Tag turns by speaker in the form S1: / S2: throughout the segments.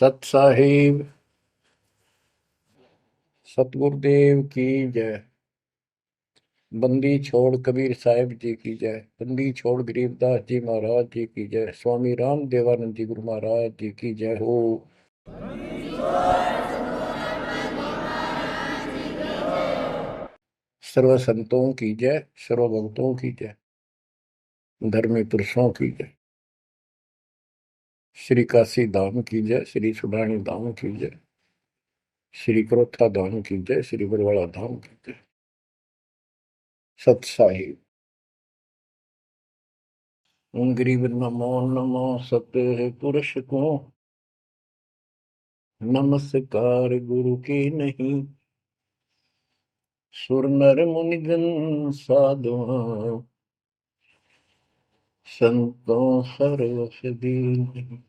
S1: सत साहिब सतगुरुदेव की जय। बंदी छोड़ कबीर साहिब जी की जय। बंदी छोड़ गरीबदास जी महाराज जी की जय। स्वामी राम देवानंद जी गुरु महाराज जी की जय हो। सर्व संतों की जय, सर्व भक्तों की जय, धर्मी पुरुषों की जय। श्री काशी धाम की जय, श्री सुडानी धाम की जय, श्री क्रोथा धाम की जय, श्री बरवाड़ा धाम की जय। सत साहिब गरीब नमो नमो सत पुरुष को नमस्कार गुरु की नहीं। सुर नर मुनिजन साधुआ संतों सरस दीन।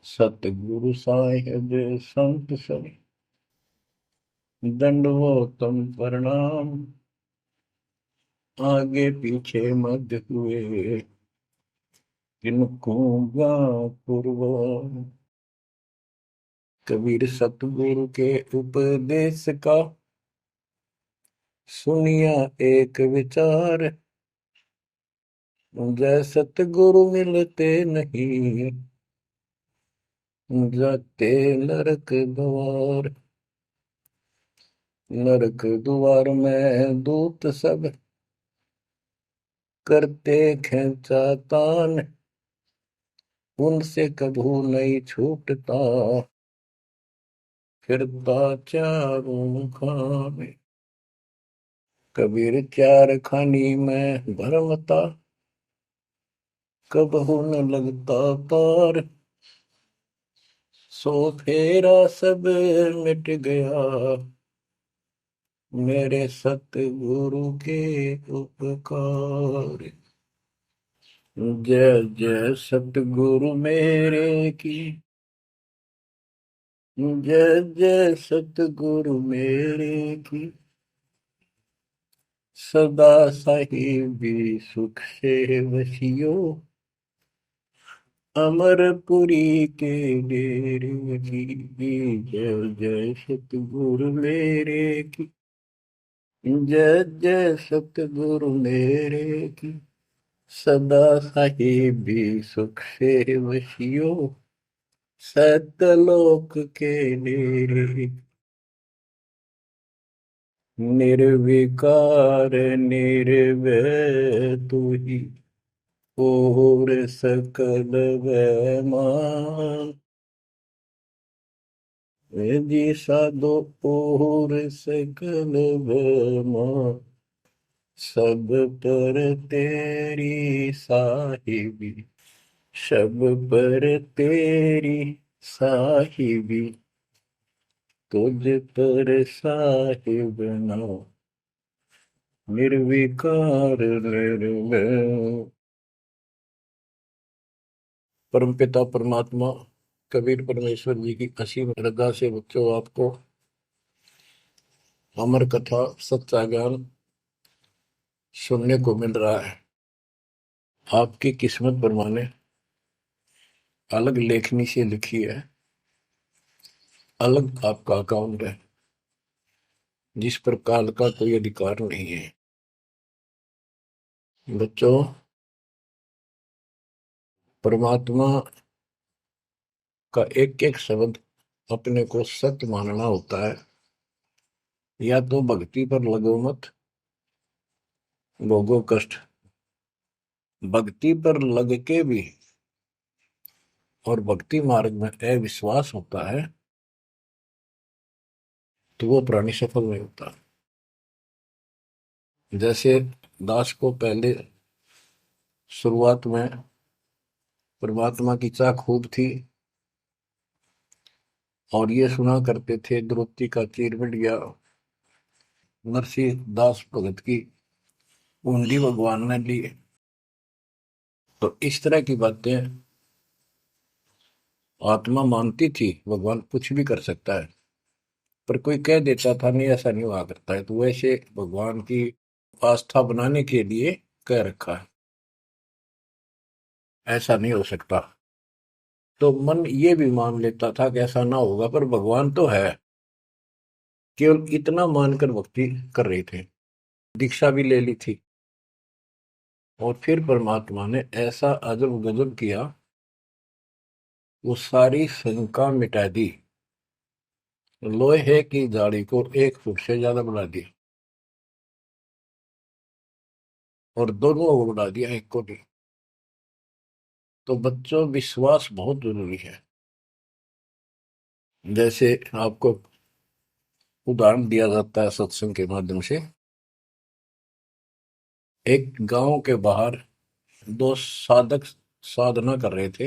S1: सतगुरु साहिब संत सब दंडवतम प्रणाम। आगे पीछे मध्य हुए किनको पूर्व। कबीर सतगुरु के उपदेश का सुनिया एक विचार। जय सतगुरु मिलते नहीं जाते नरक द्वार। नरक द्वार में दूत सब करते खेचातान। उनसे कभू नहीं छूटता फिरता चारों खाने। कबीर चार खानी में भरमता कबहू न लगता पार। सो फेरा सब मिट गया मेरे सतगुरु के उपकार। जय जय सतगुरु मेरे की जय जय सतगुरु मेरे की। सदा साहिबी सुख से वसियो अमरपुरी के डेरे की। जय जय सतगुरु मेरे की जय जय सतगुरु मेरे की। सदा साहिबी सुख से वसियो सतलोक के डेरे। निर्विकार निर्भय तू ही और सकल वैमान। जी साधो और सकल वैमान। सब पर तेरी साहिबी सब पर तेरी साहिबी। तुझ पर साहिब ना निर्विकार निर्भय। परमपिता परमात्मा कबीर परमेश्वर जी की असीम श्रद्धा से बच्चों आपको अमर कथा सच्चा ज्ञान सुनने को मिल रहा है। आपकी किस्मत परमाने अलग लेखनी से लिखी है, अलग आपका अकाउंट है जिस पर काल का कोई अधिकार नहीं है। बच्चों, परमात्मा का एक एक शब्द अपने को सत्य मानना होता है। या तो भक्ति पर लगो मत भोगो कष्ट। भक्ति पर लग के भी और भक्ति मार्ग में अविश्वास होता है तो वो प्राणी सफल नहीं होता। जैसे दास को पहले शुरुआत में परमात्मा की चाह खूब थी और ये सुना करते थे द्रौपदी का चीर मिट गया, नरसिंह दास भगत की कुंडी भगवान ने ली। तो इस तरह की बातें आत्मा मानती थी भगवान कुछ भी कर सकता है, पर कोई कह देता था नहीं ऐसा नहीं हुआ करता है, तो वैसे भगवान की आस्था बनाने के लिए कह रखा है ऐसा नहीं हो सकता। तो मन ये भी मान लेता था कि ऐसा ना होगा, पर भगवान तो है। केवल इतना मानकर भक्ति कर रहे थे, दीक्षा भी ले ली थी। और फिर परमात्मा ने ऐसा अजब गजब किया, वो सारी शंका मिटा दी। लोहे की जाड़ी को 1 फुट से ज्यादा बढ़ा दिया, और दोनों को बढ़ा दिया, एक को नहीं। तो बच्चों, विश्वास बहुत जरूरी है। जैसे आपको उदाहरण दिया जाता है सत्संग के माध्यम से। एक गांव के बाहर दो साधक साधना कर रहे थे।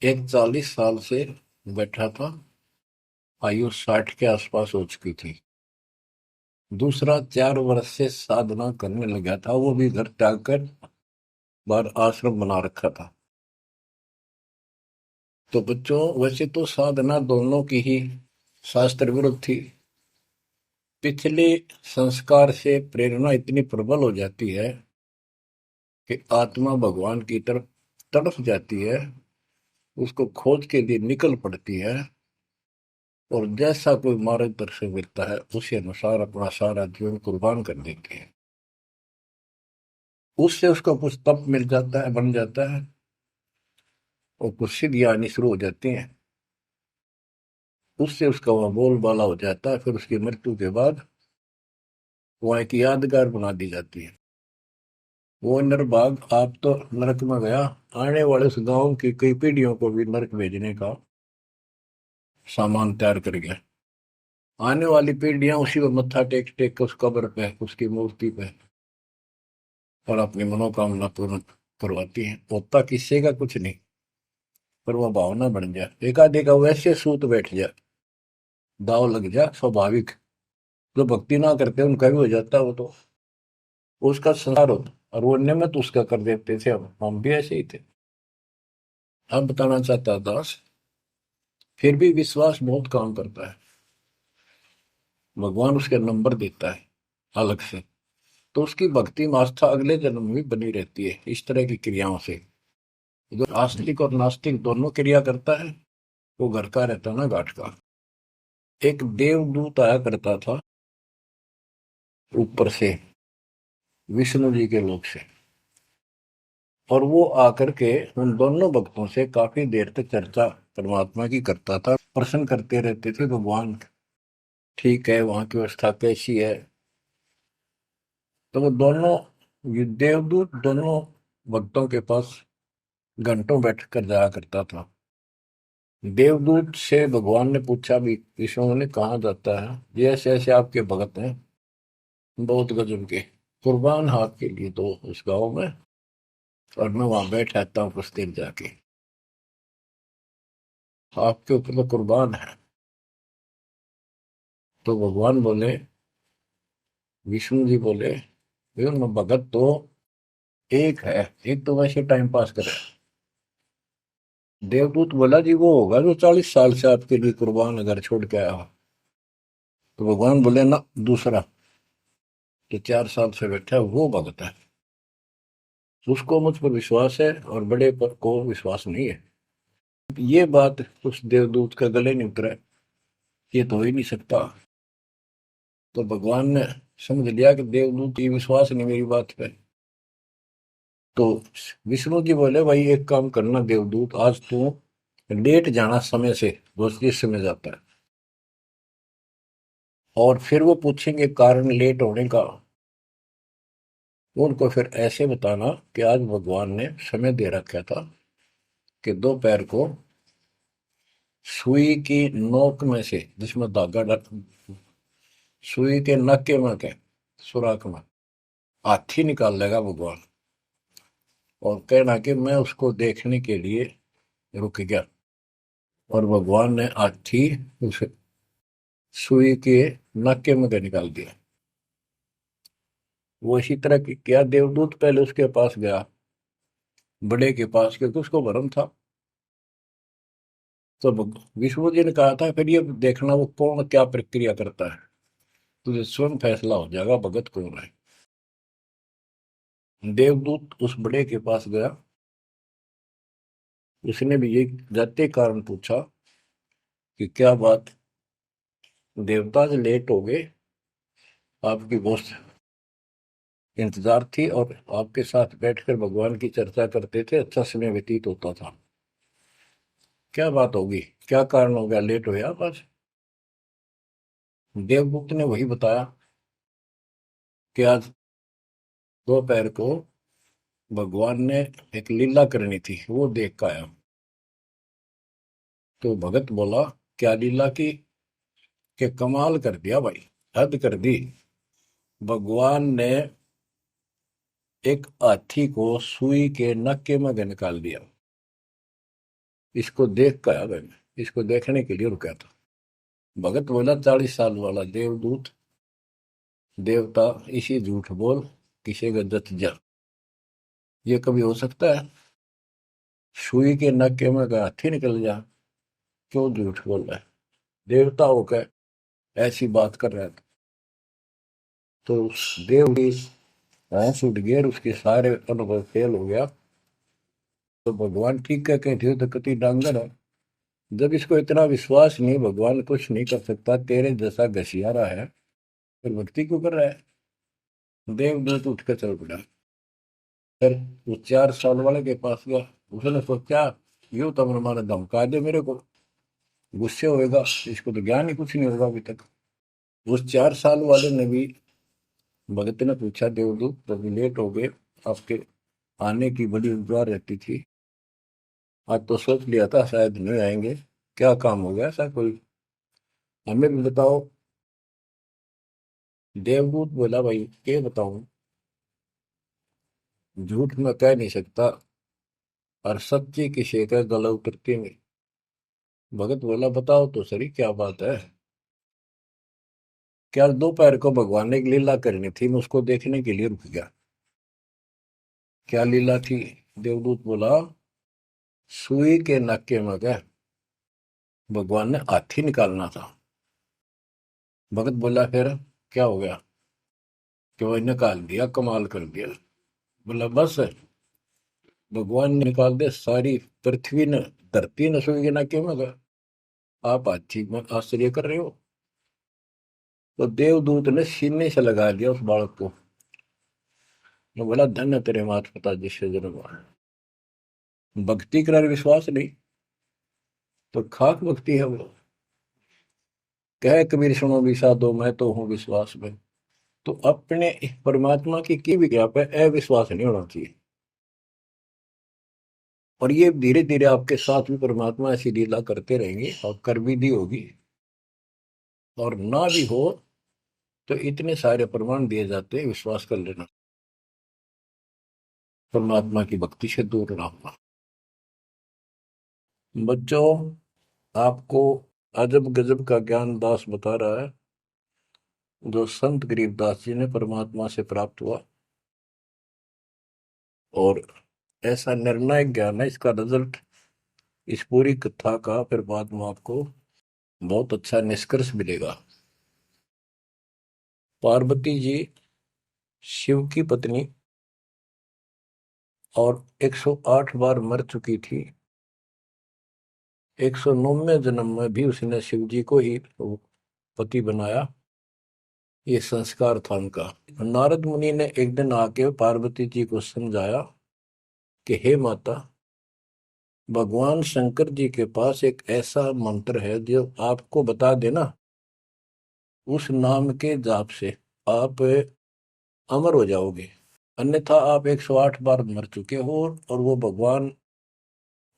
S1: एक 40 साल से बैठा था, आयु 60 के आसपास हो चुकी थी। दूसरा 4 वर्ष से साधना करने लगा था, वो भी घर त्याग कर बाहर आश्रम बना रखा था। तो बच्चों, वैसे तो साधना दोनों की ही शास्त्र विरुद्ध थी। पिछले संस्कार से प्रेरणा इतनी प्रबल हो जाती है कि आत्मा भगवान की तरफ तड़प जाती है, उसको खोज के लिए निकल पड़ती है, और जैसा कोई मार्गदर्शन मिलता है उसी अनुसार अपना सारा जीवन कुर्बान कर देती है। उससे उसको कुछ तप मिल जाता है, बन जाता है, और कुछ सिद्धियां आनी शुरू हो जाती हैं। उससे उसका वह बोलबाला हो जाता है। फिर उसकी मृत्यु के बाद वह एक यादगार बना दी जाती है। वो नरभाग, आप तो नरक में गया, आने वाले उस गांव की कई पीढ़ियों को भी नरक भेजने का सामान तैयार कर गया। आने वाली पीढ़ियां उसी पर मत्था टेक टेक के उस कब्र पे, उसकी मूर्ति पे, और अपनी मनोकामना पूर्ण करवाती हैं। होता किसी का कुछ नहीं, पर वह भावना बन जाए, एकाधिका वैसे सूत बैठ जाए, दाव लग जाए, स्वाभाविक। जो भक्ति ना करते उनका भी हो जाता है वो तो, उसका संसार होता। और वो नियमित उसका कर देते थे, हम भी ऐसे ही थे। अब बताना चाहता दास, फिर भी विश्वास बहुत काम करता है। भगवान उसके नंबर देता है अलग से, तो उसकी भक्ति में आस्था अगले जन्म में भी बनी रहती है इस तरह की क्रियाओं से। जो आस्तिक और नास्तिक दोनों क्रिया करता है, वो घर का रहता है ना घाट का। एक देवदूत आया करता था ऊपर से, विष्णु जी के लोक से। और वो आकर के उन दोनों भक्तों से काफी देर तक चर्चा परमात्मा की करता था, प्रश्न करते रहते थे, भगवान ठीक है, वहां की व्यवस्था कैसी है। तो वो दोनों, ये देवदूत दोनों भक्तों के पास घंटों बैठ कर जाया करता था। देवदूत से भगवान ने पूछा भी, विष्णु ने, कहा जाता है ये ऐसे ऐसे आपके भगत हैं, बहुत गजब के, कुर्बान हाथ के लिए तो उस गांव में, और मैं वहां बैठ रहता हूँ कुछ देर जाके, आपके ऊपर तो कुर्बान है। तो भगवान बोले, विष्णु जी बोले, मैं भगत तो एक है, एक तो वैसे टाइम पास करे। देवदूत बोला, जी वो होगा जो 40 साल से आपके लिए कुर्बान घर छोड़ के आया हो। तो भगवान बोले, ना, दूसरा, जो 4 साल से बैठा है वो भगत है। उसको मुझ पर विश्वास है और बड़े पर को विश्वास नहीं है। ये बात उस देवदूत का गले नहीं उतरा, ये तो हो ही नहीं सकता। तो भगवान ने समझ लिया कि देवदूत की विश्वास नहीं मेरी बात पे। तो विष्णु जी बोले, भाई एक काम करना देवदूत, आज तू लेट जाना समय से, जिस समय जाता है, और फिर वो पूछेंगे कारण लेट होने का, उनको फिर ऐसे बताना कि आज भगवान ने समय दे रखा था कि दोपहर को सुई की नोक में से, जिसमें धागा डर, सुई के नक्के में के सुराख में हाथी निकाल लेगा भगवान, और कहना कि मैं उसको देखने के लिए रुक गया। और भगवान ने हाथी उस सुई के नक्के में के निकाल दिया। वो इसी तरह की क्या, देवदूत पहले उसके पास गया, बड़े के पास, क्योंकि उसको भरम था। तो विष्णु जी ने कहा था, फिर ये देखना वो कौन क्या प्रक्रिया करता है, तुझे स्वयं फैसला हो जाएगा भगत कौन है। देवदूत उस बड़े के पास गया, उसने भी ये जाते कारण पूछा कि क्या बात, देवता से लेट हो गए, आपकी बहुत इंतजार थी और आपके साथ बैठकर भगवान की चर्चा करते थे, अच्छा समय व्यतीत होता था। क्या बात होगी, क्या कारण हो गया, लेट हो आप आज? देवदूत ने वही बताया कि आज दोपहर को भगवान ने एक लीला करनी थी, वो देख कर आया। तो भगत बोला, क्या लीला की? कि कमाल कर दिया भाई, हद कर दी। भगवान ने एक हाथी को सुई के नक्के में निकाल दिया। इसको देख कर आया मैं, इसको देखने के लिए रुका था। भगत बोला, 40 साल वाला देवदूत, देवता, इसी झूठ बोल, किसी का जत जा, ये कभी हो सकता है? सुई के नक्के में का हाथी निकल जा, क्यों झूठ बोल रहा है? देवता होकर ऐसी बात कर रहा था। तो उस देव की होश उठ गया और उसके सारे अनुभव फेल हो गया। तो भगवान ठीक है, कहते हो तो कति डांगर है। जब इसको इतना विश्वास नहीं, भगवान कुछ नहीं कर सकता, तेरे जैसा घसियारा है, फिर भक्ति क्यों कर रहा है? देवदूत उठ कर चल पड़ा। फिर वो 4 साल वाले के पास गया। उसने सोचा, यूं तो माने धमका दे मेरे को, गुस्से होएगा, इसको तो ज्ञान ही कुछ नहीं होगा अभी तक। उस 4 साल वाले ने भी, भगत ने पूछा, देवदूत तो लेट हो गए, आपके आने की बड़ी इंतजार रहती थी, आज तो सोच लिया था शायद नहीं आएंगे, क्या काम हो गया ऐसा कोई, हमें भी बताओ। देवदूत बोला, भाई ये बताऊं, झूठ में कह नहीं सकता और सच्ची की शिकायत गला उतरती नहीं। भगत बोला, बताओ तो सही क्या बात है? क्या दोपहर को भगवान ने एक लीला करनी थी, मैं उसको देखने के लिए रुक गया। क्या लीला थी? देवदूत बोला, सुई के नक्के में क्या भगवान ने हाथी निकालना था। भगत बोला, फिर क्या हो गया? कि वो निकाल दिया, कमाल कर दिया। बोला, बस भगवान ने निकाल दे, सारी पृथ्वी ने, धरती ने सुई के नक्के में गया, आप हाथी में आश्चर्य कर रहे हो? तो देवदूत ने सीने से लगा दिया उस बालक को। वो बोला, धन्य तेरे माता पिता जिससे जन्म हुआ। भक्ति कर विश्वास नहीं, तो खाक भक्ति है वो। कह कबीर सुनो विषा दो, मैं तो हूँ विश्वास में। तो अपने परमात्मा की विज्ञा पे अविश्वास नहीं होना चाहिए। और ये धीरे धीरे आपके साथ भी परमात्मा ऐसी लीला करते रहेंगे और कर भी दी होगी। और ना भी हो तो इतने सारे प्रमाण दिए जाते हैं, विश्वास कर लेना, परमात्मा की भक्ति से दूर ना होना। बच्चों, आपको अजब गजब का ज्ञान दास बता रहा है, जो संत गरीबदास जी ने परमात्मा से प्राप्त हुआ। और ऐसा निर्णायक ज्ञान है, इसका रिजल्ट इस पूरी कथा का फिर बाद में आपको बहुत अच्छा निष्कर्ष मिलेगा। पार्वती जी शिव की पत्नी और 108 बार मर चुकी थी। 109वें जन्म में भी उसने शिव जी को ही पति बनाया। ये संस्कार था उनका। नारद मुनि ने एक दिन आके पार्वती जी को समझाया कि हे माता, भगवान शंकर जी के पास एक ऐसा मंत्र है जो आपको बता देना, उस नाम के जाप से आप अमर हो जाओगे। अन्यथा आप 108 बार मर चुके हो, और वो भगवान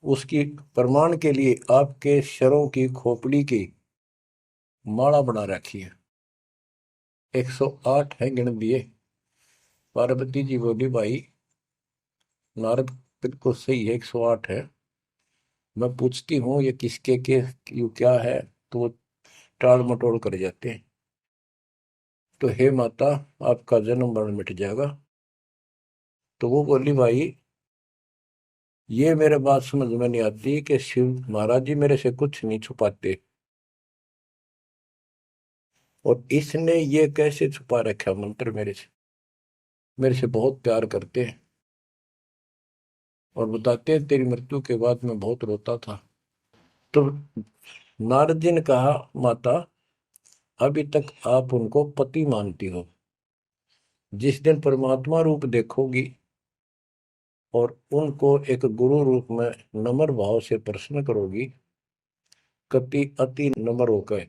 S1: उसकी प्रमाण के लिए आपके शरों की खोपड़ी की माला बना रखी है। 108 है, गिन दिए। पार्वती जी बोली, भाई नारद बिल्कुल सही है, 108 है। मैं पूछती हूँ ये किसके के यू क्या है, तो वो टाल मटोल कर जाते हैं। तो हे माता, आपका जन्म मरण मिट जाएगा। तो वो बोली, भाई ये मेरे बात समझ में नहीं आती कि शिव महाराज जी मेरे से कुछ नहीं छुपाते, और इसने ये कैसे छुपा रखा मंत्र मेरे से, मेरे से बहुत प्यार करते हैं। और बताते हैं तेरी मृत्यु के बाद मैं बहुत रोता था। तो नारद जी ने कहा, माता अभी तक आप उनको पति मानती हो, जिस दिन परमात्मा रूप देखोगी और उनको एक गुरु रूप में नम्र भाव से प्रश्न करोगी, कति अति नम्र होकर,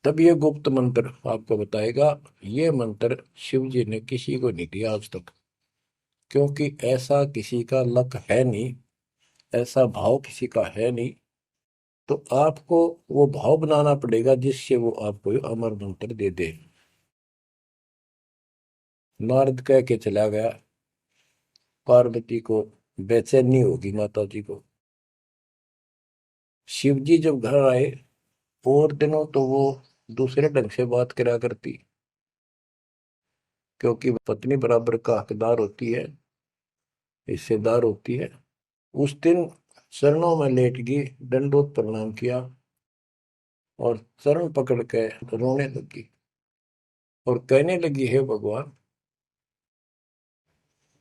S1: तब ये गुप्त मंत्र आपको बताएगा। ये मंत्र शिव जी ने किसी को नहीं दिया आज तक, क्योंकि ऐसा किसी का लक है नहीं, ऐसा भाव किसी का है नहीं। तो आपको वो भाव बनाना पड़ेगा जिससे वो आपको ये अमर मंत्र दे दे। नारद कह के चला गया। पार्वती को बेचैनी होगी, माता जी को। शिव जी जब घर आए और दिनों तो वो दूसरे ढंग से बात करा करती, क्योंकि पत्नी बराबर का हकदार होती है, हिस्सेदार होती है। उस दिन चरणों में लेट गई, दंडोत प्रणाम किया और चरण पकड़ के रोने लगी और कहने लगी, हे भगवान,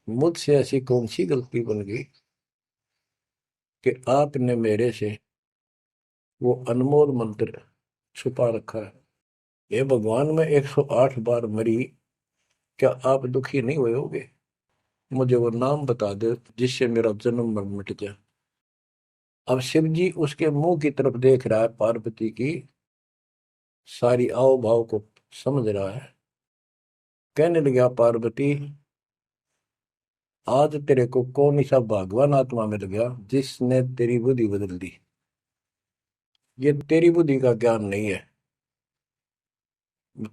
S1: मुझसे ऐसी कौन सी गलती बन गई कि आपने मेरे से वो अनमोल मंत्र छुपा रखा है। हे भगवान, मैं 108 बार मरी, क्या आप दुखी नहीं हुए होगे? मुझे वो नाम बता दे जिससे मेरा जन्म मरण मिट जाए। अब शिव जी उसके मुंह की तरफ देख रहा है, पार्वती की सारी आओ भाव को समझ रहा है। कहने लगा, पार्वती आज तेरे को कौन सा भगवान आत्मा मिल गया जिसने तेरी बुद्धि बदल दी? ये तेरी बुद्धि का ज्ञान नहीं है,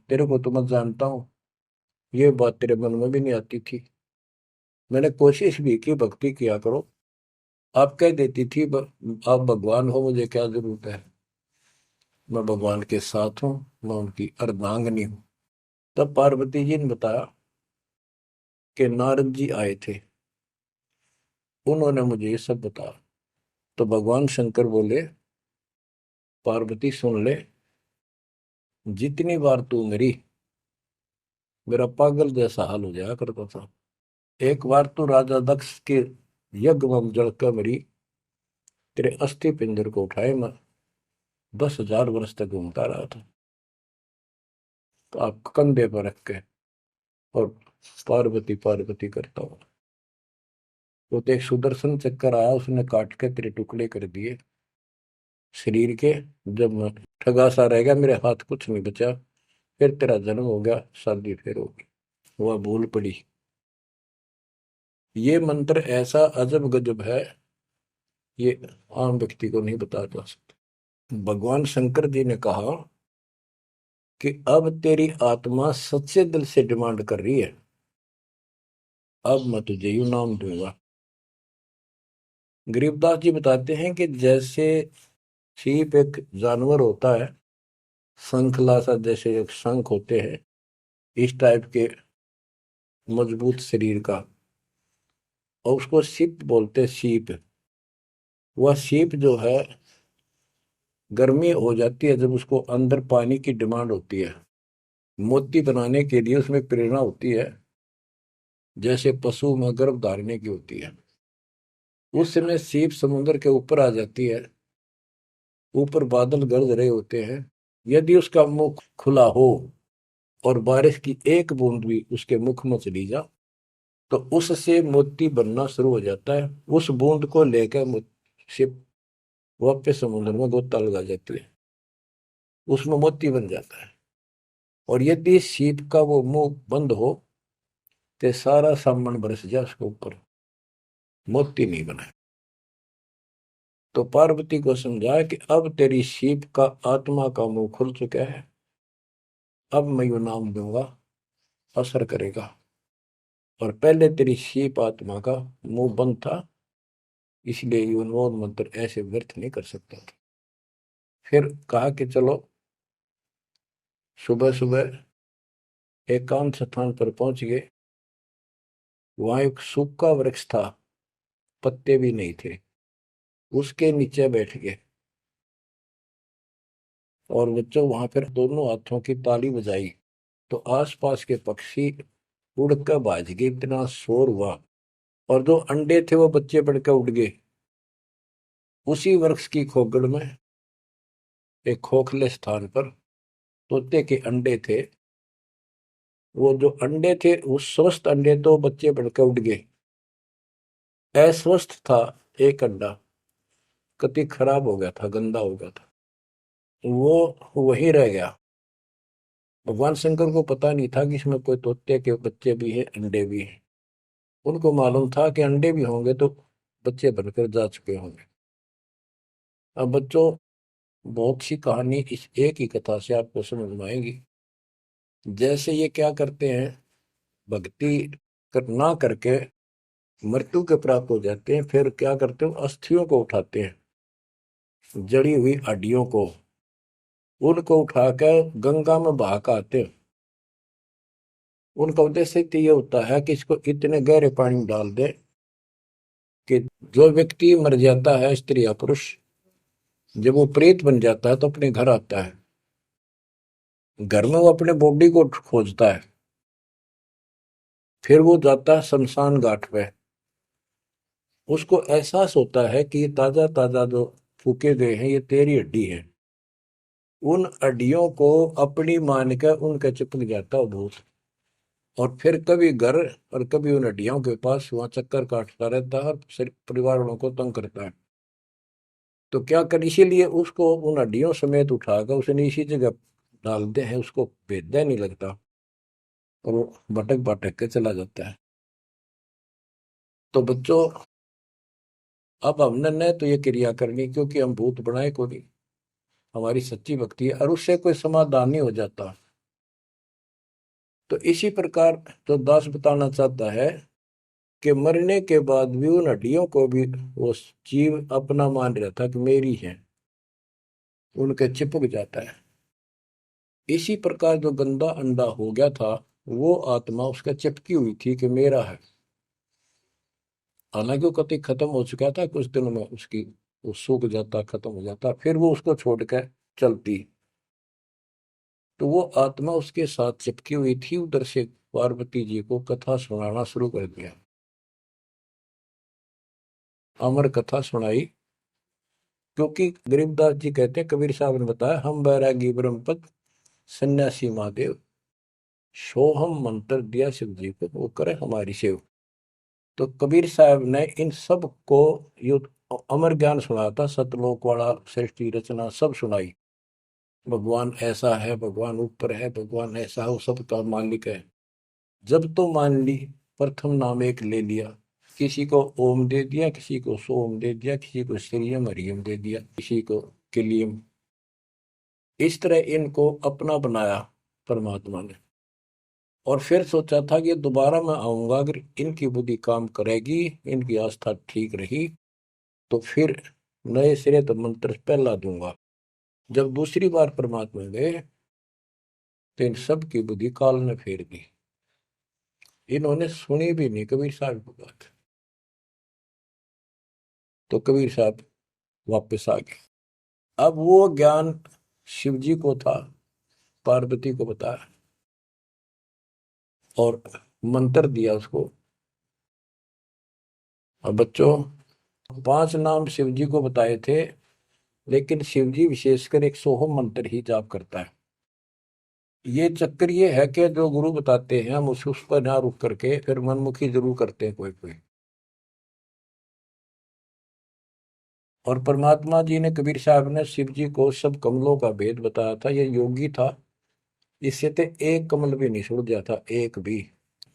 S1: तेरे को तो मैं जानता हूँ। ये बात तेरे मन में भी नहीं आती थी। मैंने कोशिश भी की, भक्ति किया करो। आप कह देती थी, आप भगवान हो, मुझे क्या जरूरत है, मैं भगवान के साथ हूँ, मैं उनकी अर्धांगिनी हूँ। तब पार्वती जी ने बताया कि नारद जी आए थे, उन्होंने मुझे ये सब बताया। तो भगवान शंकर बोले, पार्वती सुन ले, जितनी बार तू मरी मेरा पागल जैसा हाल हो जाया करता था। एक बार तो राजा दक्ष के यज्ञ में जलकर मरी, तेरे अस्थि पिंजर को उठाए मैं 10,000 वर्ष तक घूमता रहा था। तो आप कंधे पर रख के और पार्वती पार्वती करता हूँ। तो एक सुदर्शन चक्कर आया, उसने काट के तेरे टुकड़े कर दिए शरीर के। जब मैं ठगा सा रह गया, मेरे हाथ कुछ नहीं बचा, फिर तेरा जन्म हो गया, शादी फिर होगी। वह भूल पड़ी। ये मंत्र ऐसा अजब गजब है, ये आम व्यक्ति को नहीं बताया जा सकता। भगवान शंकर जी ने कहा कि अब तेरी आत्मा सच्चे दिल से डिमांड कर रही है, अब मैं तुझे यू नाम दूंगा। गरीबदास जी बताते हैं कि जैसे सीप एक जानवर होता है, शंखला सा जैसे एक शंख होते हैं, इस टाइप के मजबूत शरीर का, और उसको सीप बोलते हैं, सीप। वह सीप जो है, गर्मी हो जाती है जब उसको अंदर पानी की डिमांड होती है, मोती बनाने के लिए उसमें प्रेरणा होती है, जैसे पशु में गर्भ धारने की होती है। उस समय सीप समुद्र के ऊपर आ जाती है, ऊपर बादल गरज रहे होते हैं। यदि उसका मुख खुला हो और बारिश की एक बूंद भी उसके मुख में चली जा, तो उससे मोती बनना शुरू हो जाता है। उस बूंद को लेकर शिप वापस समुद्र में गोता लगा जाती है, उसमें मोती बन जाता है। और यदि सीप का वो मुंह बंद हो तो सारा सामान बरस जाए उसके ऊपर, मोती नहीं बने। तो पार्वती को समझाया कि अब तेरी सीप का आत्मा का मुंह खुल चुका है, अब मैं यू नाम दूंगा, असर करेगा। और पहले तेरी सीप आत्मा का मुंह बंद था, इसलिए ये उन्मोद मंत्र ऐसे व्यर्थ नहीं कर सकता था। फिर कहा कि चलो, सुबह सुबह एकांत स्थान पर पहुंच गए। वहां एक सूखा वृक्ष था, पत्ते भी नहीं थे, उसके नीचे बैठ गए। और बच्चों वहां पर दोनों हाथों की ताली बजाई, तो आसपास के पक्षी उड़कर भाज गए, इतना शोर हुआ। और जो अंडे थे वो बच्चे बढ़ के उड़ गए। उसी वृक्ष की खोगड़ में एक खोखले स्थान पर तोते के अंडे थे। वो जो अंडे थे, उस स्वस्थ अंडे तो बच्चे बढ़ के उड़ गए। अस्वस्थ था एक अंडा, कति खराब हो गया था, गंदा हो गया था, वो वहीं रह गया। भगवान शंकर को पता नहीं था कि इसमें कोई तोते के बच्चे भी हैं, अंडे भी हैं। उनको मालूम था कि अंडे भी होंगे तो बच्चे बनकर जा चुके होंगे। अब बच्चों, बहुत सी कहानी इस एक ही कथा से आपको समझ में आएगी। जैसे ये क्या करते हैं, भक्ति ना करके मृत्यु के प्राप्त हो जाते हैं, फिर क्या करते हो, अस्थियों को उठाते हैं, जड़ी हुई हड्डियों को, उनको उठाकर गंगा में बहा के आते हैं। उनका उद्देश्य तो ये होता है कि इसको इतने गहरे पानी में डाल दे कि जो व्यक्ति मर जाता है, स्त्री या पुरुष, जब वो प्रेत बन जाता है तो अपने घर आता है। घर में वो अपने बॉडी को खोजता है, फिर वो जाता है शमशान घाट पे। उसको एहसास होता है कि ये ताजा ताजा जो फूके गए हैं, ये तेरी हड्डी है। उन हड्डियों को अपनी मान कर उनके चिपक जाता है भूत। और फिर कभी घर और कभी उन हड्डियों के पास वहां चक्कर काटता रहता है और परिवार वालों को तंग करता है। तो क्या कर, इसीलिए उसको उन हड्डियों समेत उठाकर उसने इसी जगह डालते हैं, उसको भेदा नहीं लगता और वो भटक भटक के चला जाता है। तो बच्चों, अब हमने न तो ये क्रिया करनी क्योंकि हम भूत बनाए को नहीं, हमारी सच्ची भक्ति है और उससे कोई समाधान नहीं हो जाता। तो इसी प्रकार तो दास बताना चाहता है कि मरने के बाद भी उन हड्डियों को भी वो जीव अपना मान रहा था कि मेरी है, उनके चिपक जाता है। इसी प्रकार जो गंदा अंडा हो गया था, वो आत्मा उसका चिपकी हुई थी कि मेरा है। हालांकि वो कति खत्म हो चुका था, कुछ दिनों में उसकी वो सूख जाता, खत्म हो जाता, फिर वो उसको छोड़कर चलती। तो वो आत्मा उसके साथ चिपकी हुई थी। उधर से पार्वती जी को कथा सुनाना शुरू कर दिया, अमर कथा सुनाई। क्योंकि गरीबदास जी कहते हैं, कबीर साहब ने बताया, हम बैरागी ब्रह्मपद सन्यासी महादेव, सोहम मंत्र दिया शिव जी को, वो करे हमारी सेव। तो कबीर साहब ने इन सब को यो अमर ज्ञान सुनाया था, सतलोक वाला, सृष्टि रचना सब सुनाई। भगवान ऐसा है, भगवान ऊपर है, भगवान ऐसा है, वो सबका मालिक है। जब तो मान ली, प्रथम नाम एक ले लिया, किसी को ओम दे दिया, किसी को सोम दे दिया, किसी को श्रीयम हरियम दे दिया, किसी को किलियम। इस तरह इनको अपना बनाया परमात्मा ने। और फिर सोचा था कि दोबारा मैं आऊंगा, अगर इनकी बुद्धि काम करेगी, इनकी आस्था ठीक रही, तो फिर नए सिरे तो मंत्र पहला दूंगा। जब दूसरी बार परमात्मा गए तो इन सब की बुद्धि काल ने फेर दी। इन्होंने सुनी भी नहीं कबीर साहब की बात। तो कबीर साहब वापस आ गए। अब वो ज्ञान शिव जी को था, पार्वती को बताया और मंत्र दिया उसको। और बच्चों, 5 नाम शिव जी को बताए थे, लेकिन शिव जी विशेषकर एक सोहम मंत्र ही जाप करता है। ये चक्कर ये है कि जो गुरु बताते हैं हम उस पर ना रुक करके फिर मनमुखी जरूर करते हैं कोई कोई। और परमात्मा जी ने, कबीर साहब ने शिव जी को सब कमलों का भेद बताया था। ये योगी था, इससे तो एक कमल भी नहीं सुलझा था, एक भी,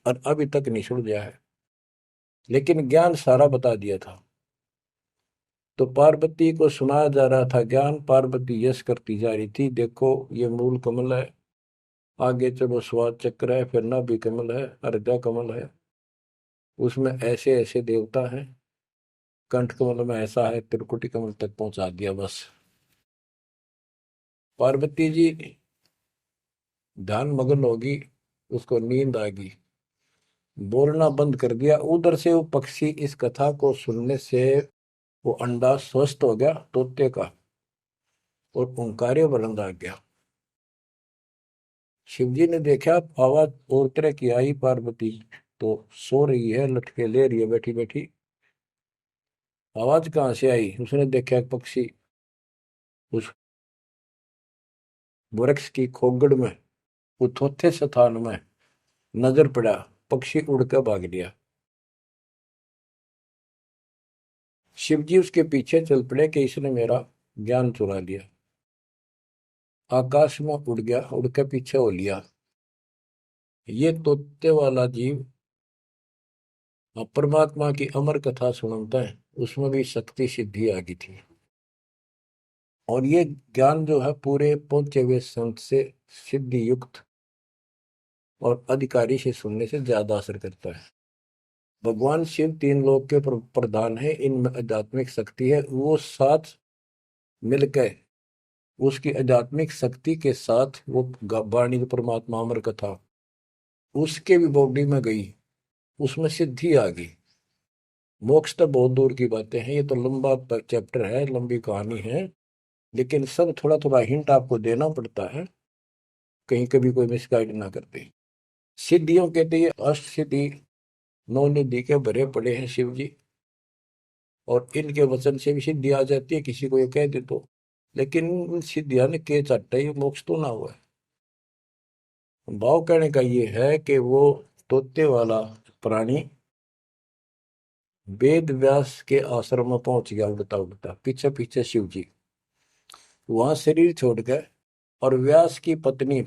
S1: और अभी तक नहीं सुलझा है, लेकिन ज्ञान सारा बता दिया था। तो पार्वती को सुनाया जा रहा था ज्ञान, पार्वती यश करती जा रही थी, देखो ये मूल कमल है, आगे चलो स्वाद चक्र है, फिर नाभि कमल है, हृदय कमल है, उसमें ऐसे ऐसे देवता हैं, कंठ कमल में ऐसा है, त्रिकुटी कमल तक पहुंचा दिया बस। पार्वती जी ध्यान मग्न होगी, उसको नींद आ गई, बोलना बंद कर दिया। उधर से वो पक्षी इस कथा को सुनने से वो अंडा स्वस्थ हो गया तोते का, और ओंकार्य बुलंद आ गया। शिव जी ने देखा, आवाज और तरह की आई, पार्वती तो सो रही है, लटके ले रही है बैठी बैठी। आवाज कहाँ से आई? उसने देखा एक पक्षी उस वृक्ष की खोगड़ में, उथोथे स्थान में नजर पड़ा। पक्षी उड़ कर भाग लिया। शिवजी उसके पीछे चल पड़े कि इसने मेरा ज्ञान चुरा लिया। आकाश में उड़ गया, उड़ के पीछे हो लिया। ये तोते वाला जीव परमात्मा की अमर कथा सुनता है, उसमें भी शक्ति सिद्धि आ गई थी। और ये ज्ञान जो है पूरे पहुंचे हुए संत से सिद्धि युक्त और अधिकारी से सुनने से ज्यादा असर करता है। भगवान शिव तीन लोक के प्रधान है, इनमें आध्यात्मिक शक्ति है। वो साथ मिलकर उसकी आध्यात्मिक शक्ति के साथ वो वाणी परमात्मा अमर कथा उसके भी बॉडी में गई, उसमें सिद्धि आ गई। मोक्ष तो बहुत दूर की बातें हैं, ये तो लंबा चैप्टर है, लंबी कहानी है। लेकिन सब थोड़ा थोड़ा हिंट आपको देना पड़ता है, कहीं कभी कोई मिसगाइड ना कर दे। सिद्धियों कहते ये अष्ट सिद्धि नौ निधि के भरे पड़े हैं शिव जी, और इनके वचन से भी सिद्धि आ जाती है, किसी को ये कह दे तो। लेकिन सिद्धियां ने के चाटा, ये मोक्ष तो ना हुआ है। भाव कहने का ये है कि वो तोते वाला प्राणी वेद व्यास के आश्रम में पहुंच गया, उड़ता उड़ता पीछे पीछे शिव जी। वहां शरीर छोड़ गए, और व्यास की पत्नी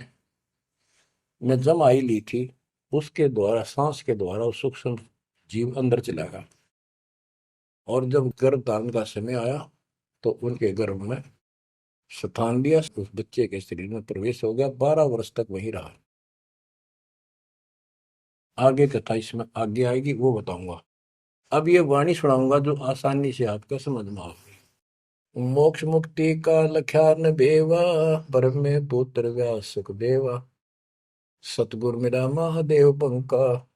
S1: ने जमाई ली थी, उसके द्वारा सांस के द्वारा वो सूक्ष्म जीव अंदर चला गया। और जब गर्भ धारण का समय आया तो उनके गर्भ में स्थान लिया, उस बच्चे के शरीर में प्रवेश हो गया, 12 वर्ष तक वहीं रहा। आगे कथा इसमें आगे आएगी, वो बताऊंगा। अब ये वाणी सुनाऊंगा जो आसानी से आपको समझ में आएगी। मोक्ष मुक्ति का लख्यान बेवा, ब्रह्म में पुत्र व्यास सुखदेवा। सतगुर मेरा महादेव पंका,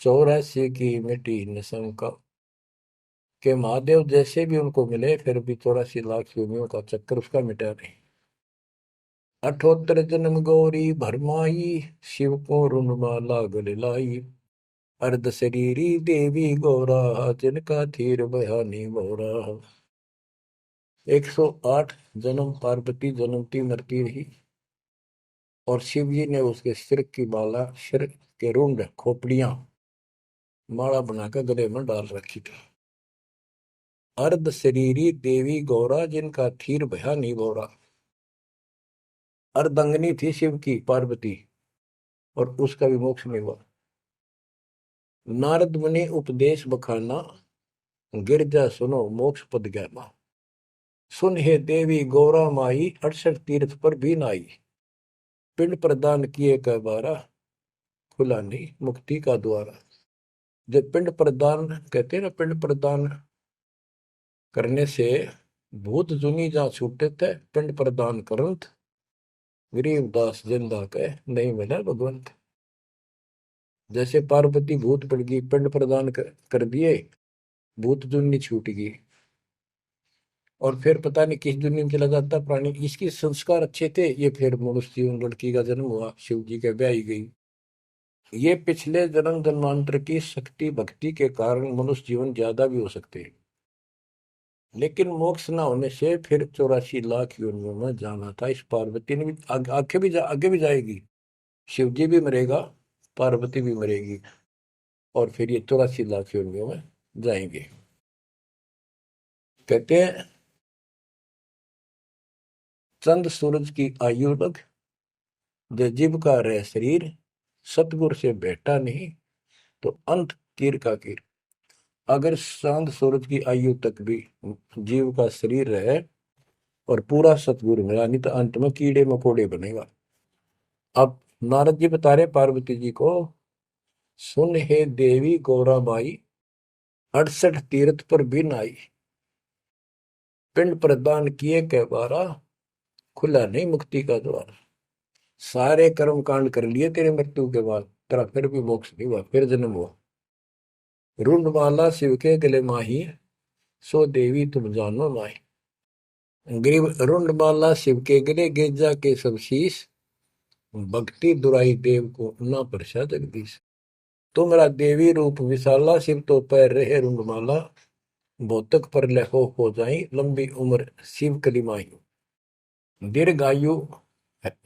S1: 84 की मिटी न शंका। के महादेव जैसे भी उनको मिले, फिर भी 84 लाख योनियों का चक्कर उसका मिटा नहीं। 78 जन्म गौरी भरमाई, शिव को रुणमाला गले लाई। अर्ध शरीरी देवी गौरा, जिनका थीर बयानी मोरा। 108 जन्म पार्वती जन्मती मरती रही, और शिव जी ने उसके सिर की माला, सिर के रुंड खोपड़ियां माला बनाकर गले में डाल रखी थी। अर्ध शरीरी देवी गौरा, जिनका थीर भया नहीं भौरा। अर्धंगनी थी शिव की पार्वती, और उसका भी मोक्ष नहीं हुआ। नारद मुनि उपदेश बखाना, गिरजा सुनो मोक्ष पद ज्ञाना। सुन हे देवी गौरा माई, 68 तीर्थ पर भी नाई। पिंड प्रदान किए कह बारा, खुला नहीं मुक्ति का द्वारा। जब पिंड प्रदान कहते हैं ना, पिंड प्रदान करने से भूत जुनी जा छूटे थे, पिंड प्रदान करंत गरीबदास जिंदा कह नहीं मिला भगवंत। जैसे पार्वती भूत पड़ गई, पिंड प्रदान कर दिए, भूत जुनी छूट गई, और फिर पता नहीं किस दुनिया में चला जाता प्राणी। इसके संस्कार अच्छे थे, ये फिर मनुष्य जीवन, लड़की का जन्म हुआ, शिव जी के ब्याही गई। ये पिछले जन्म जन्मांतर की शक्ति भक्ति के कारण मनुष्य जीवन ज्यादा भी हो सकते हैं। लेकिन मोक्ष न होने से फिर 84 लाख योनियों में जाना था। इस पार्वती ने भी आगे भी जाएगी। शिव जी भी मरेगा, पार्वती भी मरेगी, और फिर ये 84 लाख योनियों में जाएंगे। कहते हैं चंद सूरज की आयु लग, जो जीव का रह शरीर। सतगुर से बैठा नहीं तो अंत कीर का कीर। अगर चांद सूरज की आयु तक भी जीव का शरीर रहे और पूरा सतगुरु मिला नहीं, तो अंत में कीड़े मकोड़े बनेगा। अब नारद जी बता रहे पार्वती जी को, सुन हे देवी गौरा माई, 68 तीर्थ पर भी नाई। पिंड प्रदान किए कह बारा, खुला नहीं मुक्ति का द्वार। सारे कर्म कांड कर लिए तेरे मृत्यु के बाद, तेरा फिर भी मोक्ष नहीं हुआ, फिर जन्म हुआ। रुंडमाला शिव के गले माही, सो देवी तुम जानो माही। ग्रीव रुंडमाला शिव के गले, गेजा के सब शीश। भक्ति दुराई देव को ना परसा जगदीश। तुमरा देवी रूप विशाला, शिव तो पैर रहे रुंगमाला, भौतक पर लहो हो जाई, लंबी उम्र शिव कलिमाई। दीर्घायु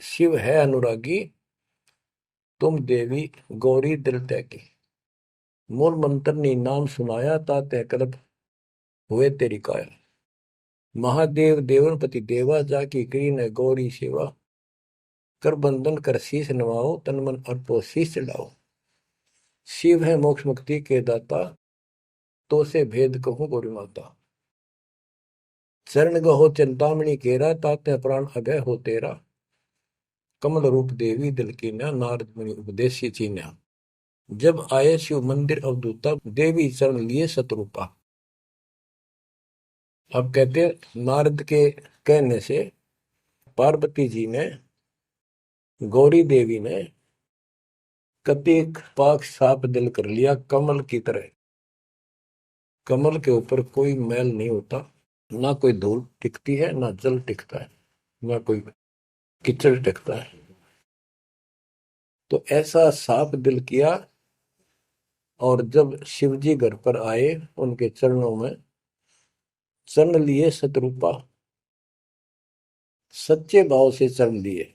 S1: शिव है अनुरागी, तुम देवी गौरी दिल त्यागी। मूल मंत्र ने नाम सुनाया, ताते कल्प हुए तेरी काया। महादेव देवनपति देवा, जाकी करी न गौरी सेवा। कर बंधन कर शीश नवाओ, तन मन अर्पो शीश चढ़ाओ। शिव है मोक्ष मुक्ति के दाता, तो से भेद कहूं गौरी माता। चरण गहो चिंतामणि केरा, ताते प्राण अभय हो तेरा। कमल रूप देवी दिल की न, नारद मुनि उपदेशी चीन्या। जब आए शिव मंदिर अवधूता, देवी चरण लिए शत्रुपा। अब कहते नारद के कहने से पार्वती जी ने, गौरी देवी ने कतिक पाक साफ दिल कर लिया, कमल की तरह। कमल के ऊपर कोई मैल नहीं होता, ना कोई धूल टिकती है, ना जल टिकता है, ना कोई कीचड़ टिकता है। तो ऐसा साफ दिल किया। और जब शिवजी घर पर आए, उनके चरणों में चरण लिए शत्रुपा, सच्चे भाव से चरण लिए।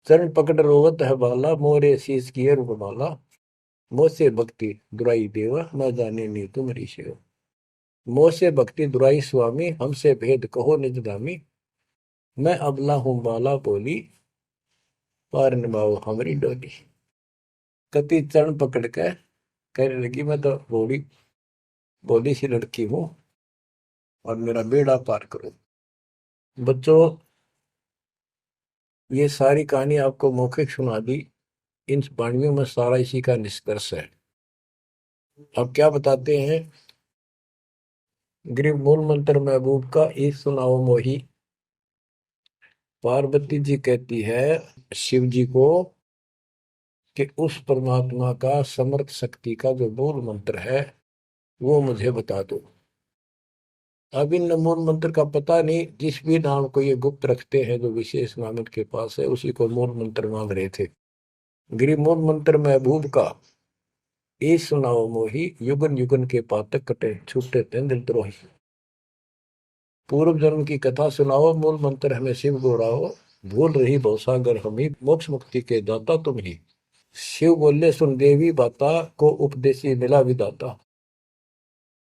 S1: चरण पकड़ रोवत है बाला, मोरे शीश किए रूपमाला। मोसे भक्ति दुराई देवा, न जाने नी तुम्हारी सेवा। मोसे भक्ति दुराई स्वामी, हमसे भेद कहो निज दामी। मैं अबला हूं बाला बोली, पार निभाओ हमारी डोली। कति चरण पकड़ के कहने लगी, मैं तो बोली बोली सी लड़की हूं, और मेरा बेड़ा पार करो। बच्चों, ये सारी कहानी आपको मौखिक सुना दी। इन वाणियों में सारा इसी का निष्कर्ष है। अब क्या बताते हैं, गृह मूल मंत्र महबूब का, एक सुनाओ मोही। पार्वती जी कहती है शिव जी को कि उस परमात्मा का समर्थ शक्ति का जो मूल मंत्र है वो मुझे बता दो। अब इन मूल मंत्र का पता नहीं, जिस भी नाम को ये गुप्त रखते हैं, जो विशेष नाम इनके पास है, उसी को मूल मंत्र मांग रहे थे। गृह मूल मंत्र महबूब का, ए सुनाओ मोही, युगन युगन के पातक कटे, छूटे तें दिल द्रोही। पूर्व जन्म की कथा सुनाओ, मूल मंत्र हमें शिव गोराओ। भूल रही भवसागर हमी, मोक्ष मुक्ति के दाता तुम ही। शिव बोले सुन देवी बाता, को उपदेशी मिला विदाता।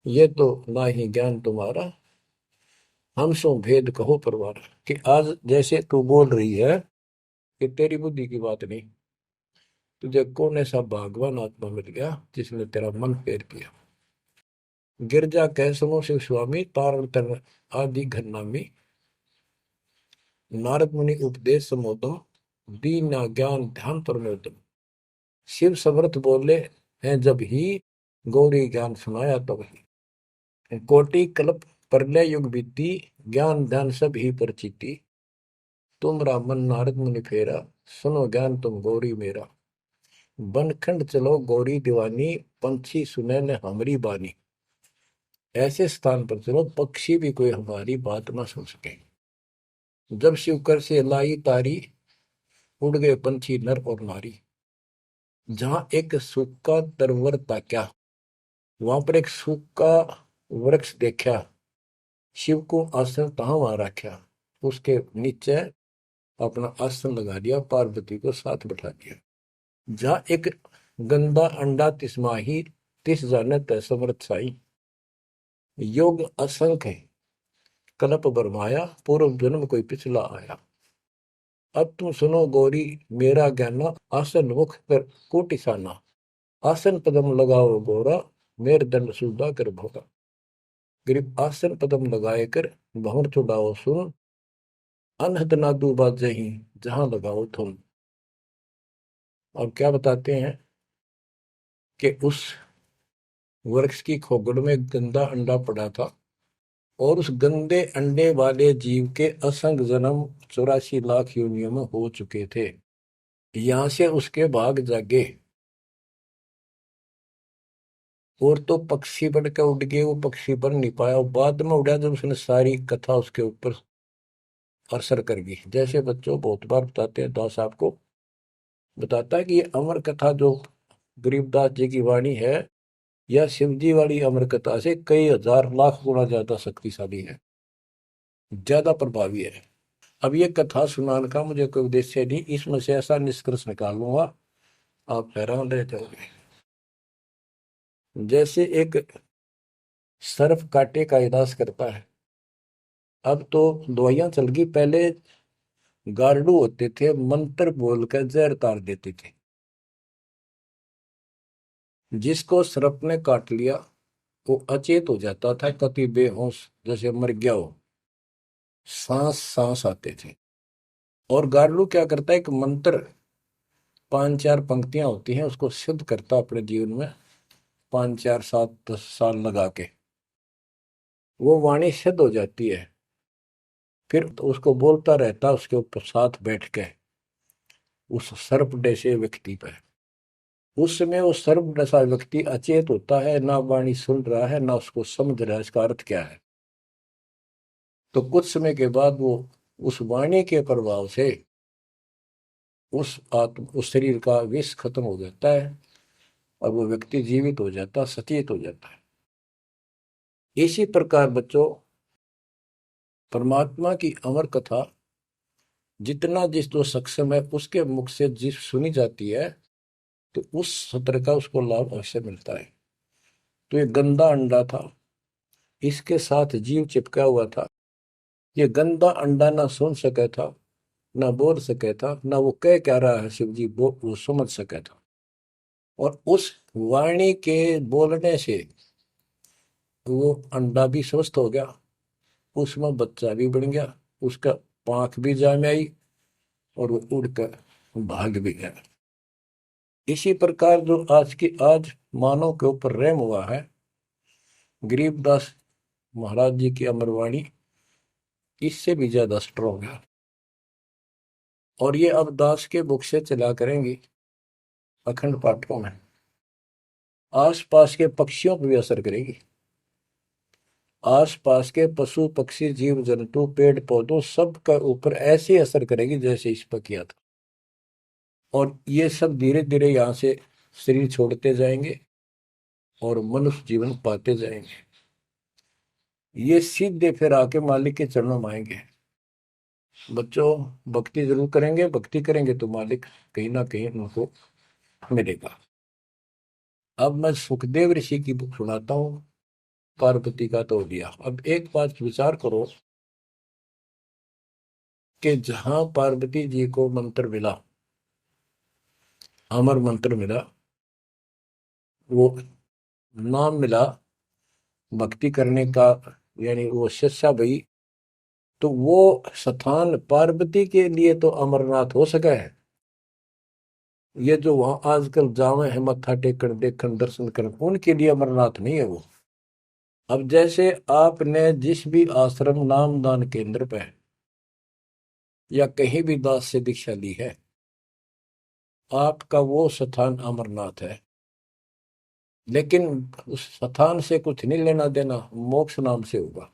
S1: ये तो ना ही ज्ञान तुम्हारा, हम सो भेद कहो परवार। कि आज जैसे तू बोल रही है कि तेरी बुद्धि की बात नहीं, तुझे कौन ऐसा भगवान आत्मा मिल गया जिसने तेरा मन फेर किया। गिरजा कह सुनो शिव स्वामी, तारण तर आदि घरनामी। नारद मुनि उपदेश समोदम, दीन ज्ञान ध्यान परमोदम। शिव समर्थ बोले हैं जब ही, गौरी ज्ञान सुनाया तब ही। कोटि कल्प प्रलय युग बीती, ज्ञान ध्यान सब ही परचिति। तुमरा मन नारद मुनि फेरा, सुनो ज्ञान तुम गौरी मेरा। बनखंड चलो गौरी दीवानी, पंछी सुने न हमारी बानी। ऐसे स्थान पर चलो पक्षी भी कोई हमारी बात ना सुन सके। जब शिव कर से लाई तारी, उड़ गए पंछी नर और नारी। जहां एक सूखा तरवर ताक्या, वहां पर एक सूखा वृक्ष देखा। शिव को आसन तहां वहां रखा, उसके नीचे अपना आसन लगा दिया, पार्वती को साथ बैठा दिया। जहां एक गंदा अंडा तिसमाही, तिस जाने तय समर्थ साई। योग असंख्य कल्प बरमाया, पूर्व जन्म कोई पिछला आया। अब तुम सुनो गौरी मेरा ज्ञाना, आसन मुख कर कोटिसाना। आसन पदम लगाओ गौरा, मेर दंड सुधा कर भोगा। गरीब आसन पदम लगाए कर, भंवर चुड़ाओ सुन। अनहद नादू बाजही, जहां लगाओ तुम। और क्या बताते हैं कि उस वृक्ष की खोगड़ में गंदा अंडा पड़ा था, और उस गंदे अंडे वाले जीव के असंग जन्म 84 लाख योनियों में हो चुके थे। यहां से उसके भाग जागे, और तो पक्षी बन के उड़ गए, वो पक्षी बन नहीं पाया। बाद में उड़ा जब उसने सारी कथा उसके ऊपर असर कर गई। जैसे बच्चों बहुत बार बताते हैं, दास आपको बताता है कि ये अमर कथा जो गरीबदास जी की वाणी है, यह शिव जी वाली अमर कथा से कई हजार लाख गुना ज्यादा शक्तिशाली है, ज्यादा प्रभावी है। अब ये कथा सुनाने का मुझे कोई उद्देश्य नहीं, इसमें से ऐसा निष्कर्ष निकाल लूंगा आप हैरान रह जाओगे। जैसे एक सर्प कांटे का इलाज करता है, अब तो दवाइयां चल गई, पहले गार्डू होते थे, मंत्र बोलकर जहर तार देते थे। जिसको सर्प ने काट लिया वो अचेत हो जाता था, कति बेहोश जैसे मर गया हो, सांस सांस आते थे। और गार्डू क्या करता है, एक मंत्र 5-4 पंक्तियां होती हैं, उसको सिद्ध करता अपने जीवन में, 5 4 7 10 साल लगा के वो वाणी सिद्ध हो जाती है। फिर तो उसको बोलता रहता उसके ऊपर साथ बैठ के उस सर्प जैसे व्यक्ति पर। उस समय वो सर्प जैसा व्यक्ति अचेत होता है, ना वाणी सुन रहा है ना उसको समझ रहा है इसका अर्थ क्या है। तो कुछ समय के बाद वो उस वाणी के प्रभाव से उस शरीर का विष खत्म हो जाता है और वो व्यक्ति जीवित हो जाता, सचेत हो जाता है। इसी प्रकार बच्चों, परमात्मा की अमर कथा जितना जिस जो सक्षम है उसके मुख से जिस सुनी जाती है, तो उस सत्र का उसको लाभ अवश्य मिलता है। तो ये गंदा अंडा था, इसके साथ जीव चिपका हुआ था। ये गंदा अंडा ना सुन सका था, ना बोल सका था, ना वो कह क्या रहा है शिव जी वो समझ सका था। और उस वाणी के बोलने से वो अंडा भी स्वस्थ हो गया, उसमें बच्चा भी बन गया, उसका पांख भी जाम आई और वो उड़कर भाग भी गया। इसी प्रकार जो आज मानव के ऊपर रहम हुआ है, गरीबदास महाराज जी की अमरवाणी इससे भी ज्यादा स्ट्रोंग है। और ये अब दास के बुक से चला करेंगी अखंड पाठों में, आसपास के पक्षियों पर भी असर करेगी। आसपास के पशु पक्षी जीव जंतु पेड़ पौधों सब का ऊपर ऐसे असर करेगी जैसे इस पर किया था। और ये सब धीरे धीरे यहाँ से शरीर छोड़ते जाएंगे और मनुष्य जीवन पाते जाएंगे। ये सीधे फिर आके मालिक के चरणों में आएंगे। बच्चों, भक्ति जरूर करेंगे, भक्ति करेंगे तो मालिक कहीं ना कहीं उनको मिलेगा। अब मैं सुखदेव ऋषि की बुक सुनाता हूँ, पार्वती का तो दिया। अब एक बात विचार करो कि जहां पार्वती जी को मंत्र मिला, अमर मंत्र मिला, वो नाम मिला भक्ति करने का, यानी वो शिष्या भई, तो वो स्थान पार्वती के लिए तो अमरनाथ हो सका है। ये जो वहां आजकल जावे हैं मत्था टेकन देखन दर्शन कर, उनके लिए अमरनाथ नहीं है वो। अब जैसे आपने जिस भी आश्रम नाम दान केंद्र पे या कहीं भी दास से दीक्षा ली है, आपका वो स्थान अमरनाथ है। लेकिन उस स्थान से कुछ नहीं लेना देना, मोक्ष नाम से होगा।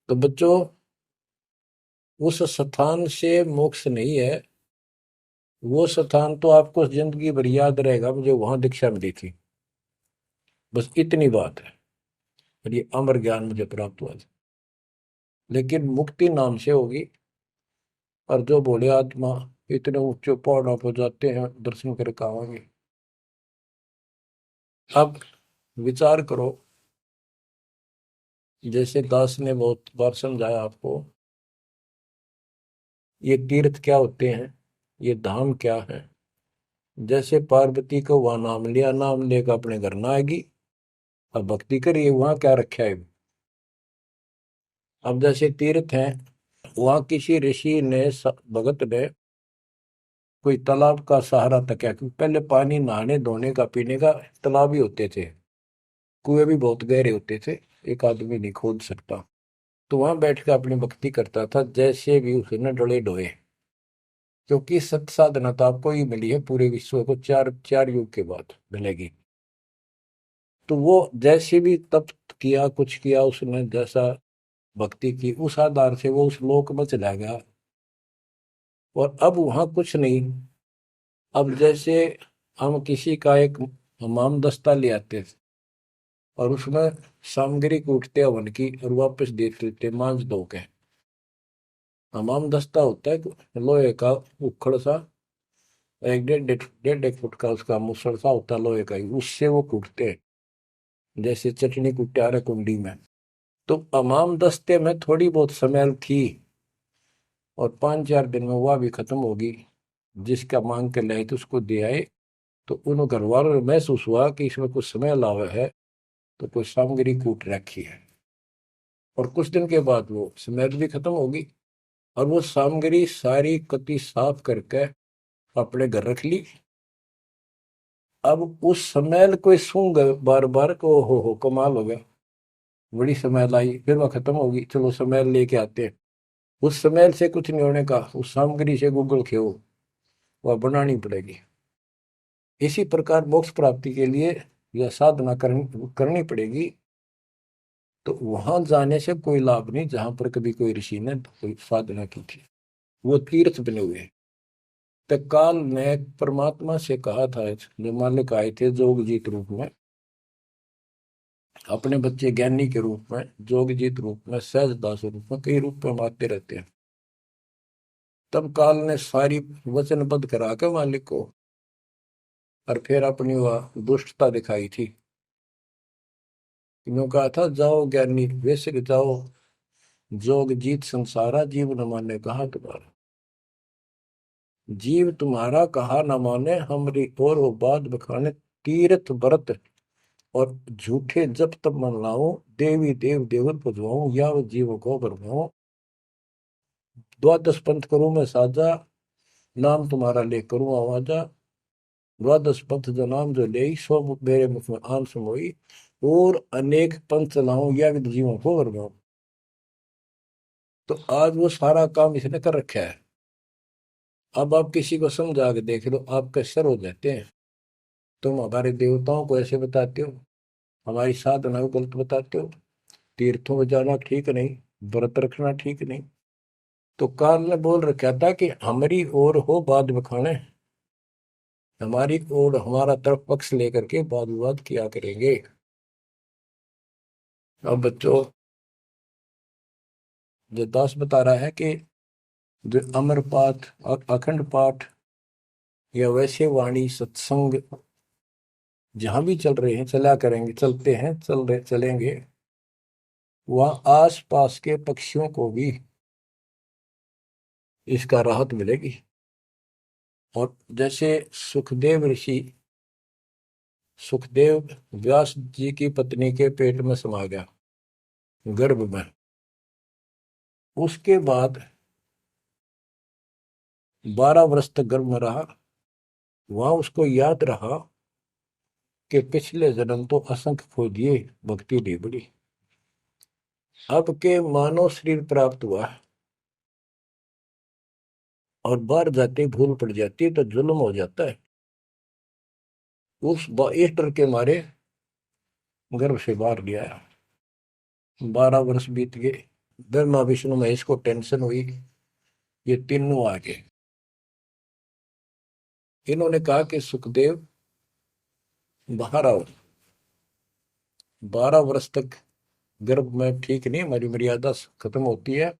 S1: तो बच्चों, उस स्थान से मोक्ष नहीं है, वो स्थान तो आपको जिंदगी भर याद रहेगा, मुझे वहां दीक्षा मिली थी, बस इतनी बात है। और ये अमर ज्ञान मुझे प्राप्त हुआ था। लेकिन मुक्ति नाम से होगी। और जो बोले आत्मा इतने ऊंचे पहाड़ों पर जाते हैं दर्शन करके आवांगे। अब विचार करो, जैसे दास ने बहुत बार समझाया आपको, ये तीर्थ क्या होते हैं, ये धाम क्या है। जैसे पार्वती को वहां नाम लिया, नाम लेकर अपने घर ना आएगी, अब भक्ति करिए, वहां क्या रखा है। अब जैसे तीर्थ हैं, वहां किसी ऋषि ने भगत ने कोई तालाब का सहारा तक है, क्योंकि पहले पानी नहाने धोने का पीने का तालाब ही होते थे, कुएं भी बहुत गहरे होते थे, एक आदमी नहीं खोद सकता। तो वहां बैठ कर अपनी भक्ति करता था, जैसे भी उसने डले डोए। क्योंकि सत साधना तो आपको ही मिली है, पूरे विश्व को चार चार युग के बाद मिलेगी। तो वो जैसे भी तप किया, कुछ किया उसने, जैसा भक्ति की, उस आधार से वो उस लोक में चला गया। और अब वहां कुछ नहीं। अब जैसे हम किसी का एक हमाम दस्ता ले आते थे और उसमें सामग्री कूटते हवन की और वापस देते थे मांझ धो के। हमाम दस्ता होता है लोहे का उखड़ सा, एक डेढ़ एक फुट का उसका मुसड़ सा होता है लोहे का ही, उससे वो कूटते हैं जैसे चटनी कुट्टे आ रहे कुंडी में। तो हमाम दस्ते में थोड़ी बहुत स्मेल थी और 5-4 दिन में वह भी खत्म होगी। जिसका मांग के लाए तो उसको दे आए, तो उन घर वालों ने महसूस हुआ कि इसमें कुछ स्मेल आवा है, तो कोई सामग्री कूट रखी है। और कुछ दिन के बाद वो स्मेल भी खत्म होगी और वो सामग्री सारी कति साफ करके अपने घर रख ली। अब उस स्मेल को सूंघ बार बार को हो कमाल हो गया, बड़ी स्मेल आई, फिर वह खत्म होगी, चलो स्मेल लेके आते हैं। उस स्मेल से कुछ नहीं होने का, उस सामग्री से गूगल खेओ, वह बनानी पड़ेगी। इसी प्रकार मोक्ष प्राप्ति के लिए यह साधना करनी पड़ेगी। तो वहां जाने से कोई लाभ नहीं जहां पर कभी कोई ऋषि ने कोई साधना की थी, वो तीर्थ बने हुए हैं। तत्काल ने परमात्मा से कहा था, जो मालिक आए थे जोगजीत रूप में, अपने बच्चे ज्ञानी के रूप में, जोगजीत रूप में, सहजदास रूप में, कई रूप में हम आते रहते हैं। तब काल ने सारी वचनबद्ध करा के मालिक को, और फिर अपनी वह दुष्टता दिखाई थी। यूं कहा था, जाओ ज्ञानी वैसे जाओ, जोग जीत संसारा, जीव न माने कहा तुम्हारा। जीव तुम्हारा कहा न माने, हमरी और वो बात बखाने, तीर्थ व्रत और झूठे जब तब मन लाऊं, देवी देव देवर पुजवाऊं, या वो जीव को बरमाऊं। द्वादश पंथ करूं मैं साजा, नाम तुम्हारा ले करूं आवाजा। द्वादश पंथ जो नाम जो ले, सो मेरे मुख में आम समोई, और अनेक पंथ चलाऊं, या विद जीवों को बरमाऊं। तो आज वो सारा काम इसने कर रखा है। अब आप किसी को समझा के देख लो, आपके सर हो जाते हैं। तुम हमारे देवताओं को ऐसे बताते हो, हमारी साधना को गलत बताते हो, तीर्थों में जाना ठीक नहीं, व्रत रखना ठीक नहीं। तो काल ने बोल रखा था कि हमारी ओर हो बाद बखाने, हमारी ओर हमारा तरफ पक्ष लेकर के वाद विवाद किया करेंगे। अब बच्चों, जो दास बता रहा है कि जो अमर पाठ और अखंड पाठ या वैसे वाणी सत्संग जहां भी चल रहे हैं, चला करेंगे, चलते हैं, चल रहे चलेंगे, वहां आस पास के पक्षियों को भी इसका राहत मिलेगी। और जैसे सुखदेव ऋषि, सुखदेव व्यास जी की पत्नी के पेट में समा गया, गर्भ में, उसके बाद 12 वर्ष तक गर्भ में रहा। वहां उसको याद रहा कि पिछले जन्म तो असंख्य खो दिए, भक्ति नहीं बड़ी, अब के मानव शरीर प्राप्त हुआ और बाहर जाते भूल पड़ जाती है तो जुल्म हो जाता है। इस डर के मारे गर्भ से बाहर लिया। 12 वर्ष बीत गए, ब्रह्मा विष्णु महेश को टेंशन हुई, ये तीनों आ गए। इन्होंने कहा कि सुखदेव बाहर आओ, 12 वर्ष तक गर्भ में ठीक नहीं, हमारी मर्यादा खत्म होती है।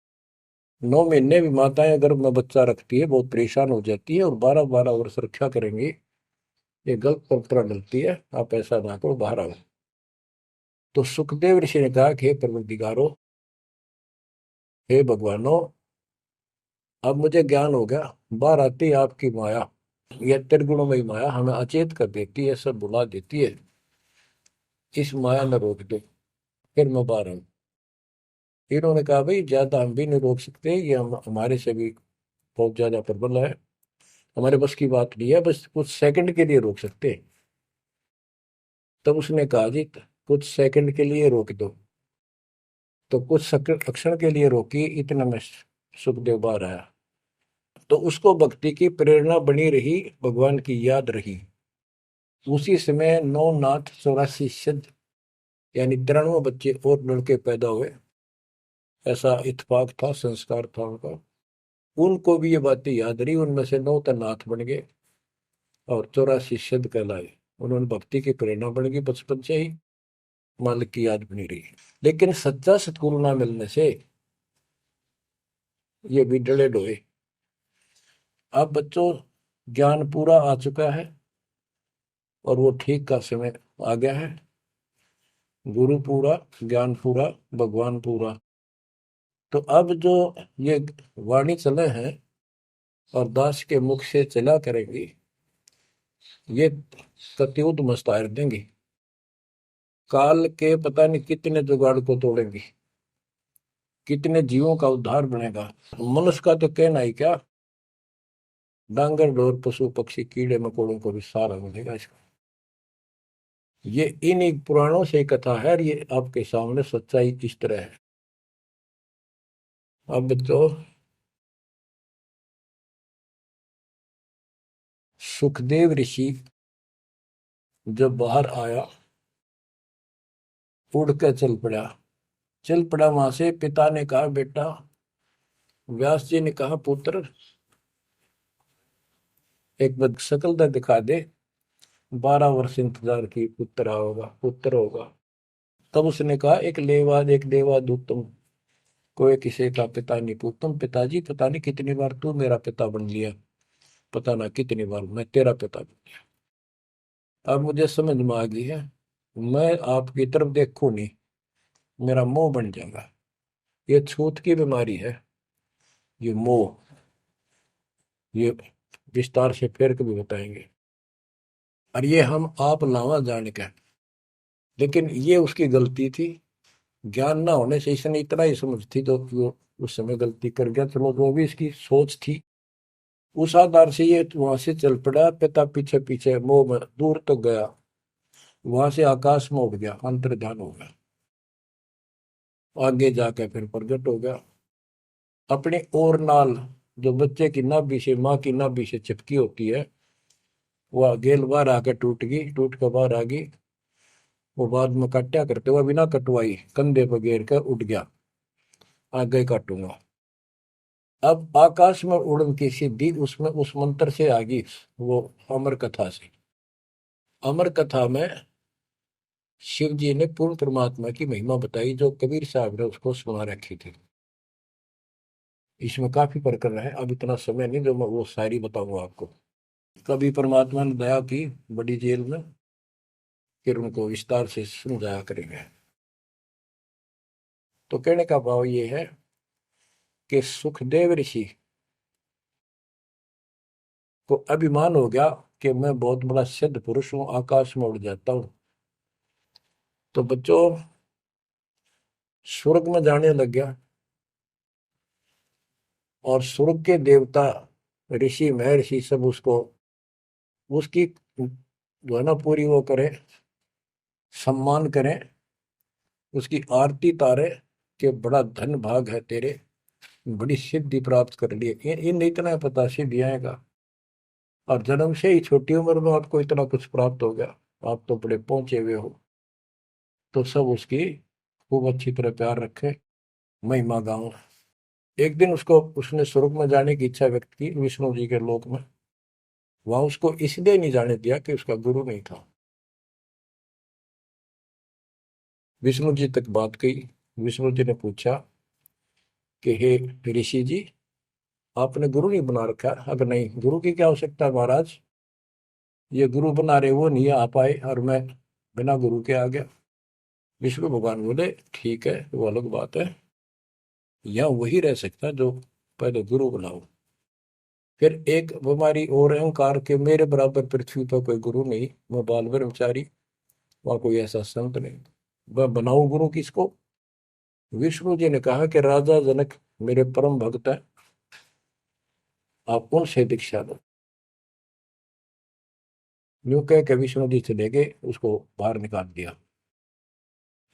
S1: 9 महीने भी माताएं गर्भ में बच्चा रखती है, बहुत परेशान हो जाती है, और 12-12 वर्ष रक्षा करेंगी, ये गलत परंपरा डलती है, आप ऐसा ना करो, बाहर आओ। तो सुखदेव ऋषि ने कहा कि हे परवरदिगारो, हे भगवानो, अब मुझे ज्ञान हो गया, बाहर आती है आपकी माया, यह त्रिगुणमयी माया हमें अचेत कर देती है, सब बुला देती है, इस माया में रोक दो, फिर मैं बाहर आऊं। इन्होंने कहा भाई ज्यादा हम भी नहीं रोक सकते, ये हमारे से भी बहुत ज्यादा प्रबल है, हमारे बस की बात नहीं है, बस कुछ सेकंड के लिए रोक सकते हैं। तब उसने कहा जी कुछ सेकंड के लिए रोक दो। तो कुछ क्षण के लिए रोकी, इतना में सुखदेव बाहर आया। तो उसको भक्ति की प्रेरणा बनी रही, भगवान की याद रही। उसी समय 9 नाथ 84 सिद्ध, यानी 93 बच्चे और लड़के पैदा हुए, ऐसा इत्तेफाक था, संस्कार था उनका। उनको भी ये बातें याद रही, उनमें से 9 तो नाथ बन गए। और 84 सिद्ध कहलाए। उन्होंने भक्ति की प्रेरणा बढ़ गई, बचपन से ही मालिक की याद बनी रही। लेकिन सच्चा सतगुरु ना मिलने से ये भी डले डोए। अब बच्चों ज्ञान पूरा आ चुका है और वो ठीक का समय आ गया है। गुरु पूरा, ज्ञान पूरा, भगवान पूरा। तो अब जो ये वाणी चले हैं और दास के मुख से चला करेगी, ये सत्युत मस्तार देंगी। काल के पता नहीं कितने जुगाड़ को तोड़ेंगी, कितने जीवों का उद्धार बनेगा। मनुष्य का तो कहना ही क्या, डांगर डोर पशु पक्षी कीड़े मकोड़ों को भी सहारा मिलेगा इसका। ये इन एक पुराणों से कथा है और ये आपके सामने सच्चाई किस तरह है। अब तो सुखदेव ऋषि जब बाहर आया, उड़ के चल पड़ा वहां से। पिता ने कहा बेटा, व्यास जी ने कहा पुत्र, एक बार शकल तो दिखा दे। 12 वर्ष इंतजार की, पुत्र होगा। तब उसने कहा एक लेवा दूतम, कोई किसी का पिता नहीं पूछतम। पिताजी पता नहीं कितनी बार तू मेरा पिता बन लिया, पता ना कितनी बार मैं तेरा पिता बन लिया। अब मुझे समझ में आ गई है, मैं आपकी तरफ देखूं नहीं, मेरा मोह बन जाएगा। ये छूत की बीमारी है, ये मोह। ये विस्तार से फिर कभी बताएंगे। और ये हम आप लावा जाने का, लेकिन ये उसकी गलती थी। ज्ञान ना होने से इसने इतना ही समझ थी जो कि वो उस समय गलती कर गया। चलो जो भी इसकी सोच थी, उस आधार से ये वहां से चल पड़ा। पिता पीछे पीछे मोह में दूर तक गया, वहां से आकाश में उड़ गया, अंतर ध्यान हो गया। आगे जाकर फिर प्रकट हो गया। अपने और नाल जो बच्चे की नाभि से, माँ की नाभि से चिपकी होती है, वह गेल बाहर आकर टूट गई, टूट कर बाहर आ गई। वो बाद में काटा करते हुए बिना कटवाई कंधे पर घेर कर उठ गया, आगे काटूंगा। अब आकाश में उड़न की सिद्धि उसमें उस मंत्र से आ गई, वो अमर कथा से। अमर कथा में शिव जी ने पूर्ण परमात्मा की महिमा बताई, जो कबीर साहब ने उसको सुना रखी थी। इसमें काफी प्रकरण है, अब इतना समय नहीं जो मैं वो शायरी बताऊंगा आपको। कभी परमात्मा ने दया की बड़ी जेल में, फिर उनको विस्तार से समझाया करेंगे। तो कहने का भाव ये है कि सुखदेव ऋषि को अभिमान हो गया कि मैं बहुत बड़ा सिद्ध पुरुष हूं, आकाश में उड़ जाता हूं। तो बच्चों स्वर्ग में जाने लग गया, और स्वर्ग के देवता ऋषि महर्षि सब उसको, उसकी जो है ना पूरी वो करें, सम्मान करें, उसकी आरती तारे कि बड़ा धन भाग है तेरे, बड़ी सिद्धि प्राप्त कर ली। इन इतना पता सिद्धि आएगा, और जन्म से ही छोटी उम्र में आपको इतना कुछ प्राप्त हो गया, आप तो बड़े पहुंचे हुए हो। तो सब उसकी खूब अच्छी तरह प्यार रखे, महिमा गाओ। एक दिन उसको, उसने स्वर्ग में जाने की इच्छा व्यक्त की विष्णु जी के लोक में। वहां उसको इसलिए नहीं जाने दिया कि उसका गुरु नहीं था। विष्णु जी तक बात गई। विष्णु जी ने पूछा कि हे ऋषि जी, आपने गुरु नहीं बना रखा? अगर नहीं, गुरु की क्या आवश्यकता है महाराज, ये गुरु बना रहे वो नहीं आ पाए और मैं बिना गुरु के आ गया। विष्णु भगवान बोले ठीक है, वो अलग बात है, यहाँ वही रह सकता जो पहले गुरु बनाओ। फिर एक बीमारी और अहंकार के, मेरे बराबर पृथ्वी पर कोई गुरु नहीं, मैं बाल ब्रह्मचारी, वहां कोई ऐसा संत नहीं, मैं बनाऊं गुरु किसको? विष्णु जी ने कहा कि राजा जनक मेरे परम भक्त है, आप उनसे दीक्षा लो। यूं कह के विष्णु जी चले गए, उसको बाहर निकाल दिया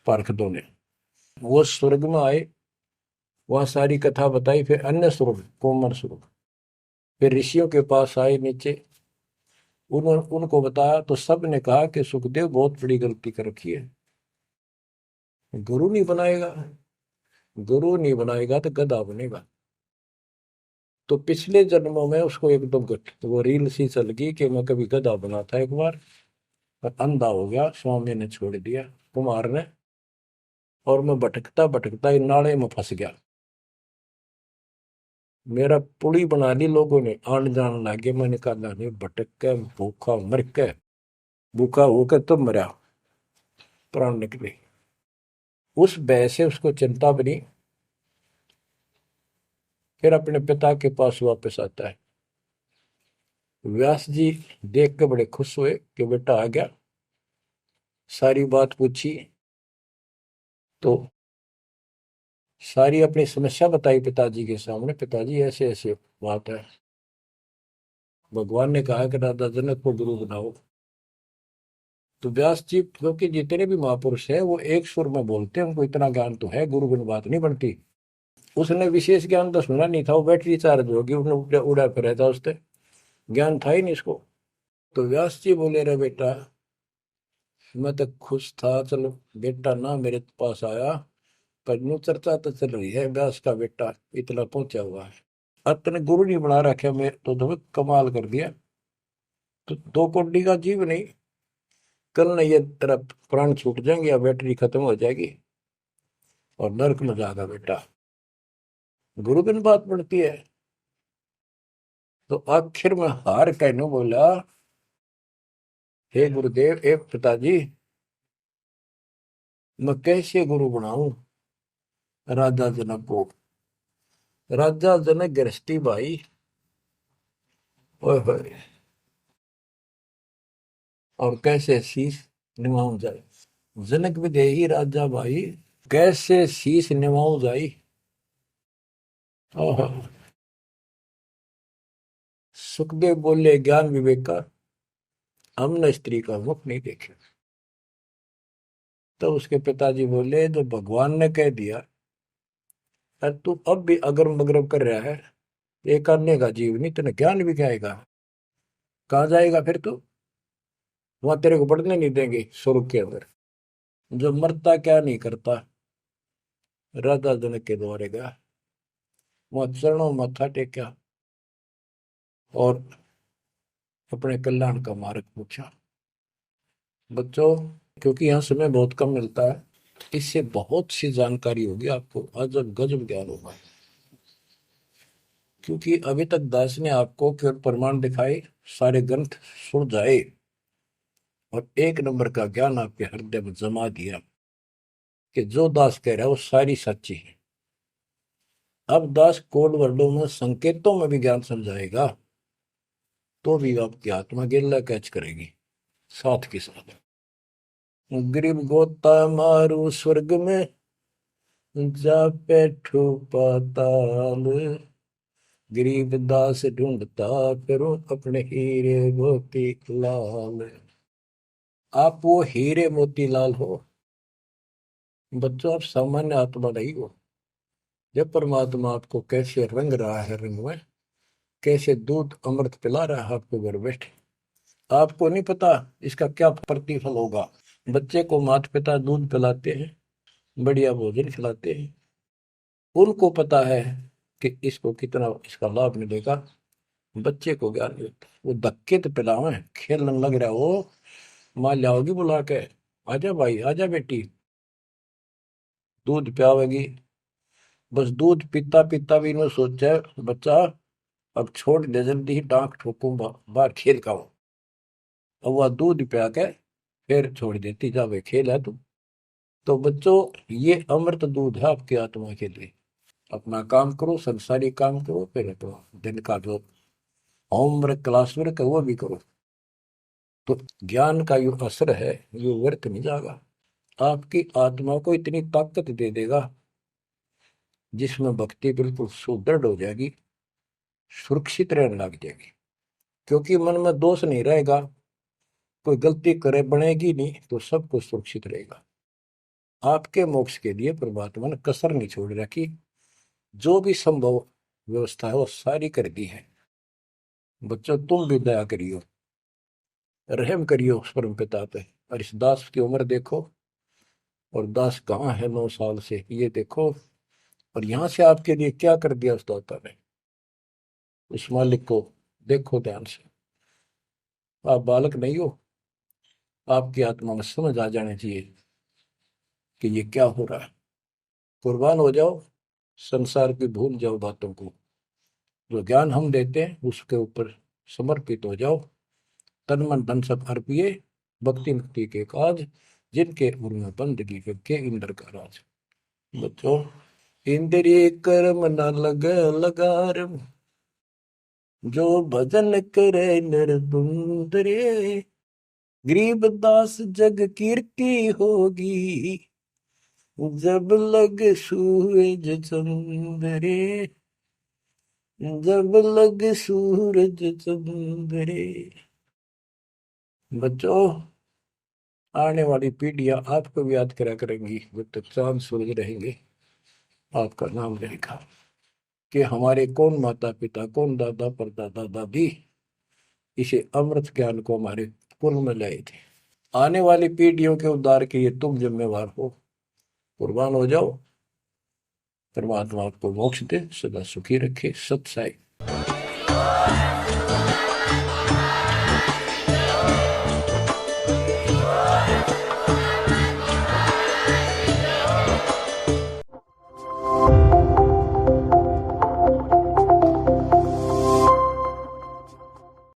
S1: पार्षदों ने। वो स्वर्ग में आए, वहां सारी कथा बताई। फिर अन्य स्वर्ग, कोमर स्वर्ग, फिर ऋषियों के पास आए नीचे, उन्होंने उनको बताया। तो सब ने कहा कि सुखदेव बहुत बड़ी गलती कर रखी है, गुरु नहीं बनाएगा, गुरु नहीं बनाएगा तो गधा बनेगा। तो पिछले जन्मों में उसको एकदम वो रील सी चल गई कि मैं कभी गधा बना था एक बार, पर अंधा हो गया, स्वामी ने छोड़ दिया, कुमार ने, और मैं भटकता भटकता इन नाले में फंस गया। मेरा पुली बना ली लोगों ने, आन जान लागे, मैंने कहा नहीं, भटक के भूखा मर के, भूखा होकर तो मरा, प्राण निकले। उस भय से उसको चिंता बनी, फिर अपने पिता के पास वापस आता है। व्यास जी देख के बड़े खुश हुए कि बेटा आ गया, सारी बात पूछी, तो सारी अपनी समस्या बताई पिताजी के सामने। पिताजी ऐसे ऐसे बात है, भगवान ने कहा कि राजा जनक को गुरु बनाओ। तो व्यास जी, क्योंकि जितने भी महापुरुष है वो एक सुर में बोलते हैं, उनको इतना ज्ञान तो है, गुरु बिन बात नहीं बनती। उसने विशेष ज्ञान तो सुना नहीं था, वो बैटरी चार्ज होगी, उसने उड़ा उड़ा फिर था, उससे ज्ञान था ही नहीं इसको। तो व्यास जी बोले, रे बेटा, मैं तो खुश था, चलो बेटा ना मेरे पास आया, पर यूं चर्चा तो चल रही है व्यास का बेटा इतना पहुंचा हुआ है, अब तने गुरु नहीं बना रखे, मैं तो तुम्हें कमाल कर दिया। तो दो कोडी का जीव नहीं, कल नहीं ये तेरा प्राण छूट जाएंगे या बैटरी खत्म हो जाएगी और नरक में जाएगा बेटा, गुरु बिन बात पड़ती है। तो आखिर में हार कहने बोला, हे गुरुदेव, हे पिताजी, मैं कैसे गुरु बनाऊं राजा जनक को। राजा जनक गृहस्थी भाई, ओए होए, और कैसे शीश निभाऊं जाए, जनक विदेही राजा भाई, कैसे शीश निभाऊं जाई। ओहो। सुखदेव बोले, ज्ञान विवेक का हमने स्त्री का मुख नहीं देखे। तो उसके पिताजी बोले, जो भगवान ने कह दिया, अरे तू अब भी अगरम बगरम कर रहा है, ये करने का जीव नहीं, तेने ज्ञान भी क्या आएगा, कहाँ जाएगा फिर तू, वहां तेरे को पढ़ने नहीं देंगे स्वर्ग के अंदर। जो मरता क्या नहीं करता, राजा जनक के द्वारे गया, वहां चरणों में मत्था टेका और अपने कल्याण का मार्ग पूछा। बच्चों, क्योंकि यहाँ समय बहुत कम मिलता है, इससे बहुत सी जानकारी होगी आपको, अजब गजब ज्ञान होगा। क्योंकि अभी तक दास ने आपको केवल प्रमाण दिखाए, सारे ग्रंथ सुन जाए और एक नंबर का ज्ञान आपके हृदय में जमा दिया कि जो दास कह रहा है वो सारी सच्ची है। अब दास कोड वर्डों में, संकेतों में भी ज्ञान समझाएगा, तो भी आपकी आत्मा गिल्ला कैच करेगी साथ के साथ। गरीब गोता मारू स्वर्ग में, जा बैठो पाताल, गरीब दास ढूंढता फिरो अपने हीरे मोती लाल। आप वो हीरे मोती लाल हो बच्चों, आप सामान्य आत्मा नहीं हो। जब परमात्मा आपको कैसे रंग रहा है, रंग में कैसे दूध अमृत पिला रहा है आपको घर बैठे, आपको नहीं पता इसका क्या प्रतिफल होगा। बच्चे को माता पिता दूध पिलाते हैं, बढ़िया भोजन खिलाते हैं, उनको पता है कि इसको कितना इसका लाभ मिलेगा। बच्चे को ज्ञान नहीं होता, वो धक्के तो पिलावे, खेलने लग रहा हो, माँ लाओगी बुला के, आजा भाई आजा बेटी, दूध पियावेगी। बस दूध पीता पीता भी इन्होंने सोचा है, बच्चा अब छोड़ दे, जल्दी ही टांग ठोकूं, बाहर खेल का हो। अब वह दूध पिया के फिर छोड़ देती, जा भाई खेल है तू। तो बच्चों, ये अमृत दूध है आपकी आत्मा के लिए। अपना काम करो, संसारी काम करो, फिर तो दिन का जो होमवर्क क्लास वर्क है वो भी करो। तो ज्ञान का जो असर है ये व्यर्थ नहीं जाएगा, आपकी आत्मा को इतनी ताकत दे देगा जिसमें भक्ति बिल्कुल सुदृढ़ हो जाएगी, सुरक्षित रहने लग जाएगी। क्योंकि मन में दोष नहीं रहेगा, कोई गलती करे बनेगी नहीं, तो सब कुछ सुरक्षित रहेगा। आपके मोक्ष के लिए परमात्मा ने कसर नहीं छोड़ रखी, जो भी संभव व्यवस्था है वो सारी कर दी है। बच्चों, तुम भी दया करियो, रहम करियो उस परम पिता पे। और इस दास की उम्र देखो, और दास कहाँ है 9 साल से, ये देखो, और यहाँ से आपके लिए क्या कर दिया उस दाता ने। उस मालिक को देखो ध्यान से। आप बालक नहीं हो, आपकी आत्मा में समझ आ जानी चाहिए कि ये क्या हो रहा है। कुर्बान हो जाओ, संसार की भूल जाओ बातों को। जो ज्ञान हम देते हैं उसके ऊपर समर्पित हो जाओ। तन मन धन सब अर्पिए, भक्ति मुक्ति के काज, जिनके उर में बंदगी के इंद्र का राज। बच्चों, इंद्रिय कर्म न लग लगार, जो भजन करे निर्बुंदरे, गरीब दास जग कीर्ति होगी, जब लग सूरज चंद्रे, जब लग सूरज चंद्रे। बच्चों, आने वाली पीढ़ियां आपको भी याद करा करेंगी, जब तक चांद सूरज रहेंगे आपका नाम रहेगा कि हमारे कौन माता पिता, कौन दादा परदादा दादी इसे अमृत ज्ञान को हमारे कुल में लाए थे। आने वाली पीढ़ियों के उद्धार के लिए तुम जिम्मेवार हो। कुर्बान हो जाओ। परमात्मा आपको मोक्ष दे, सदा सुखी रखे। सत साई।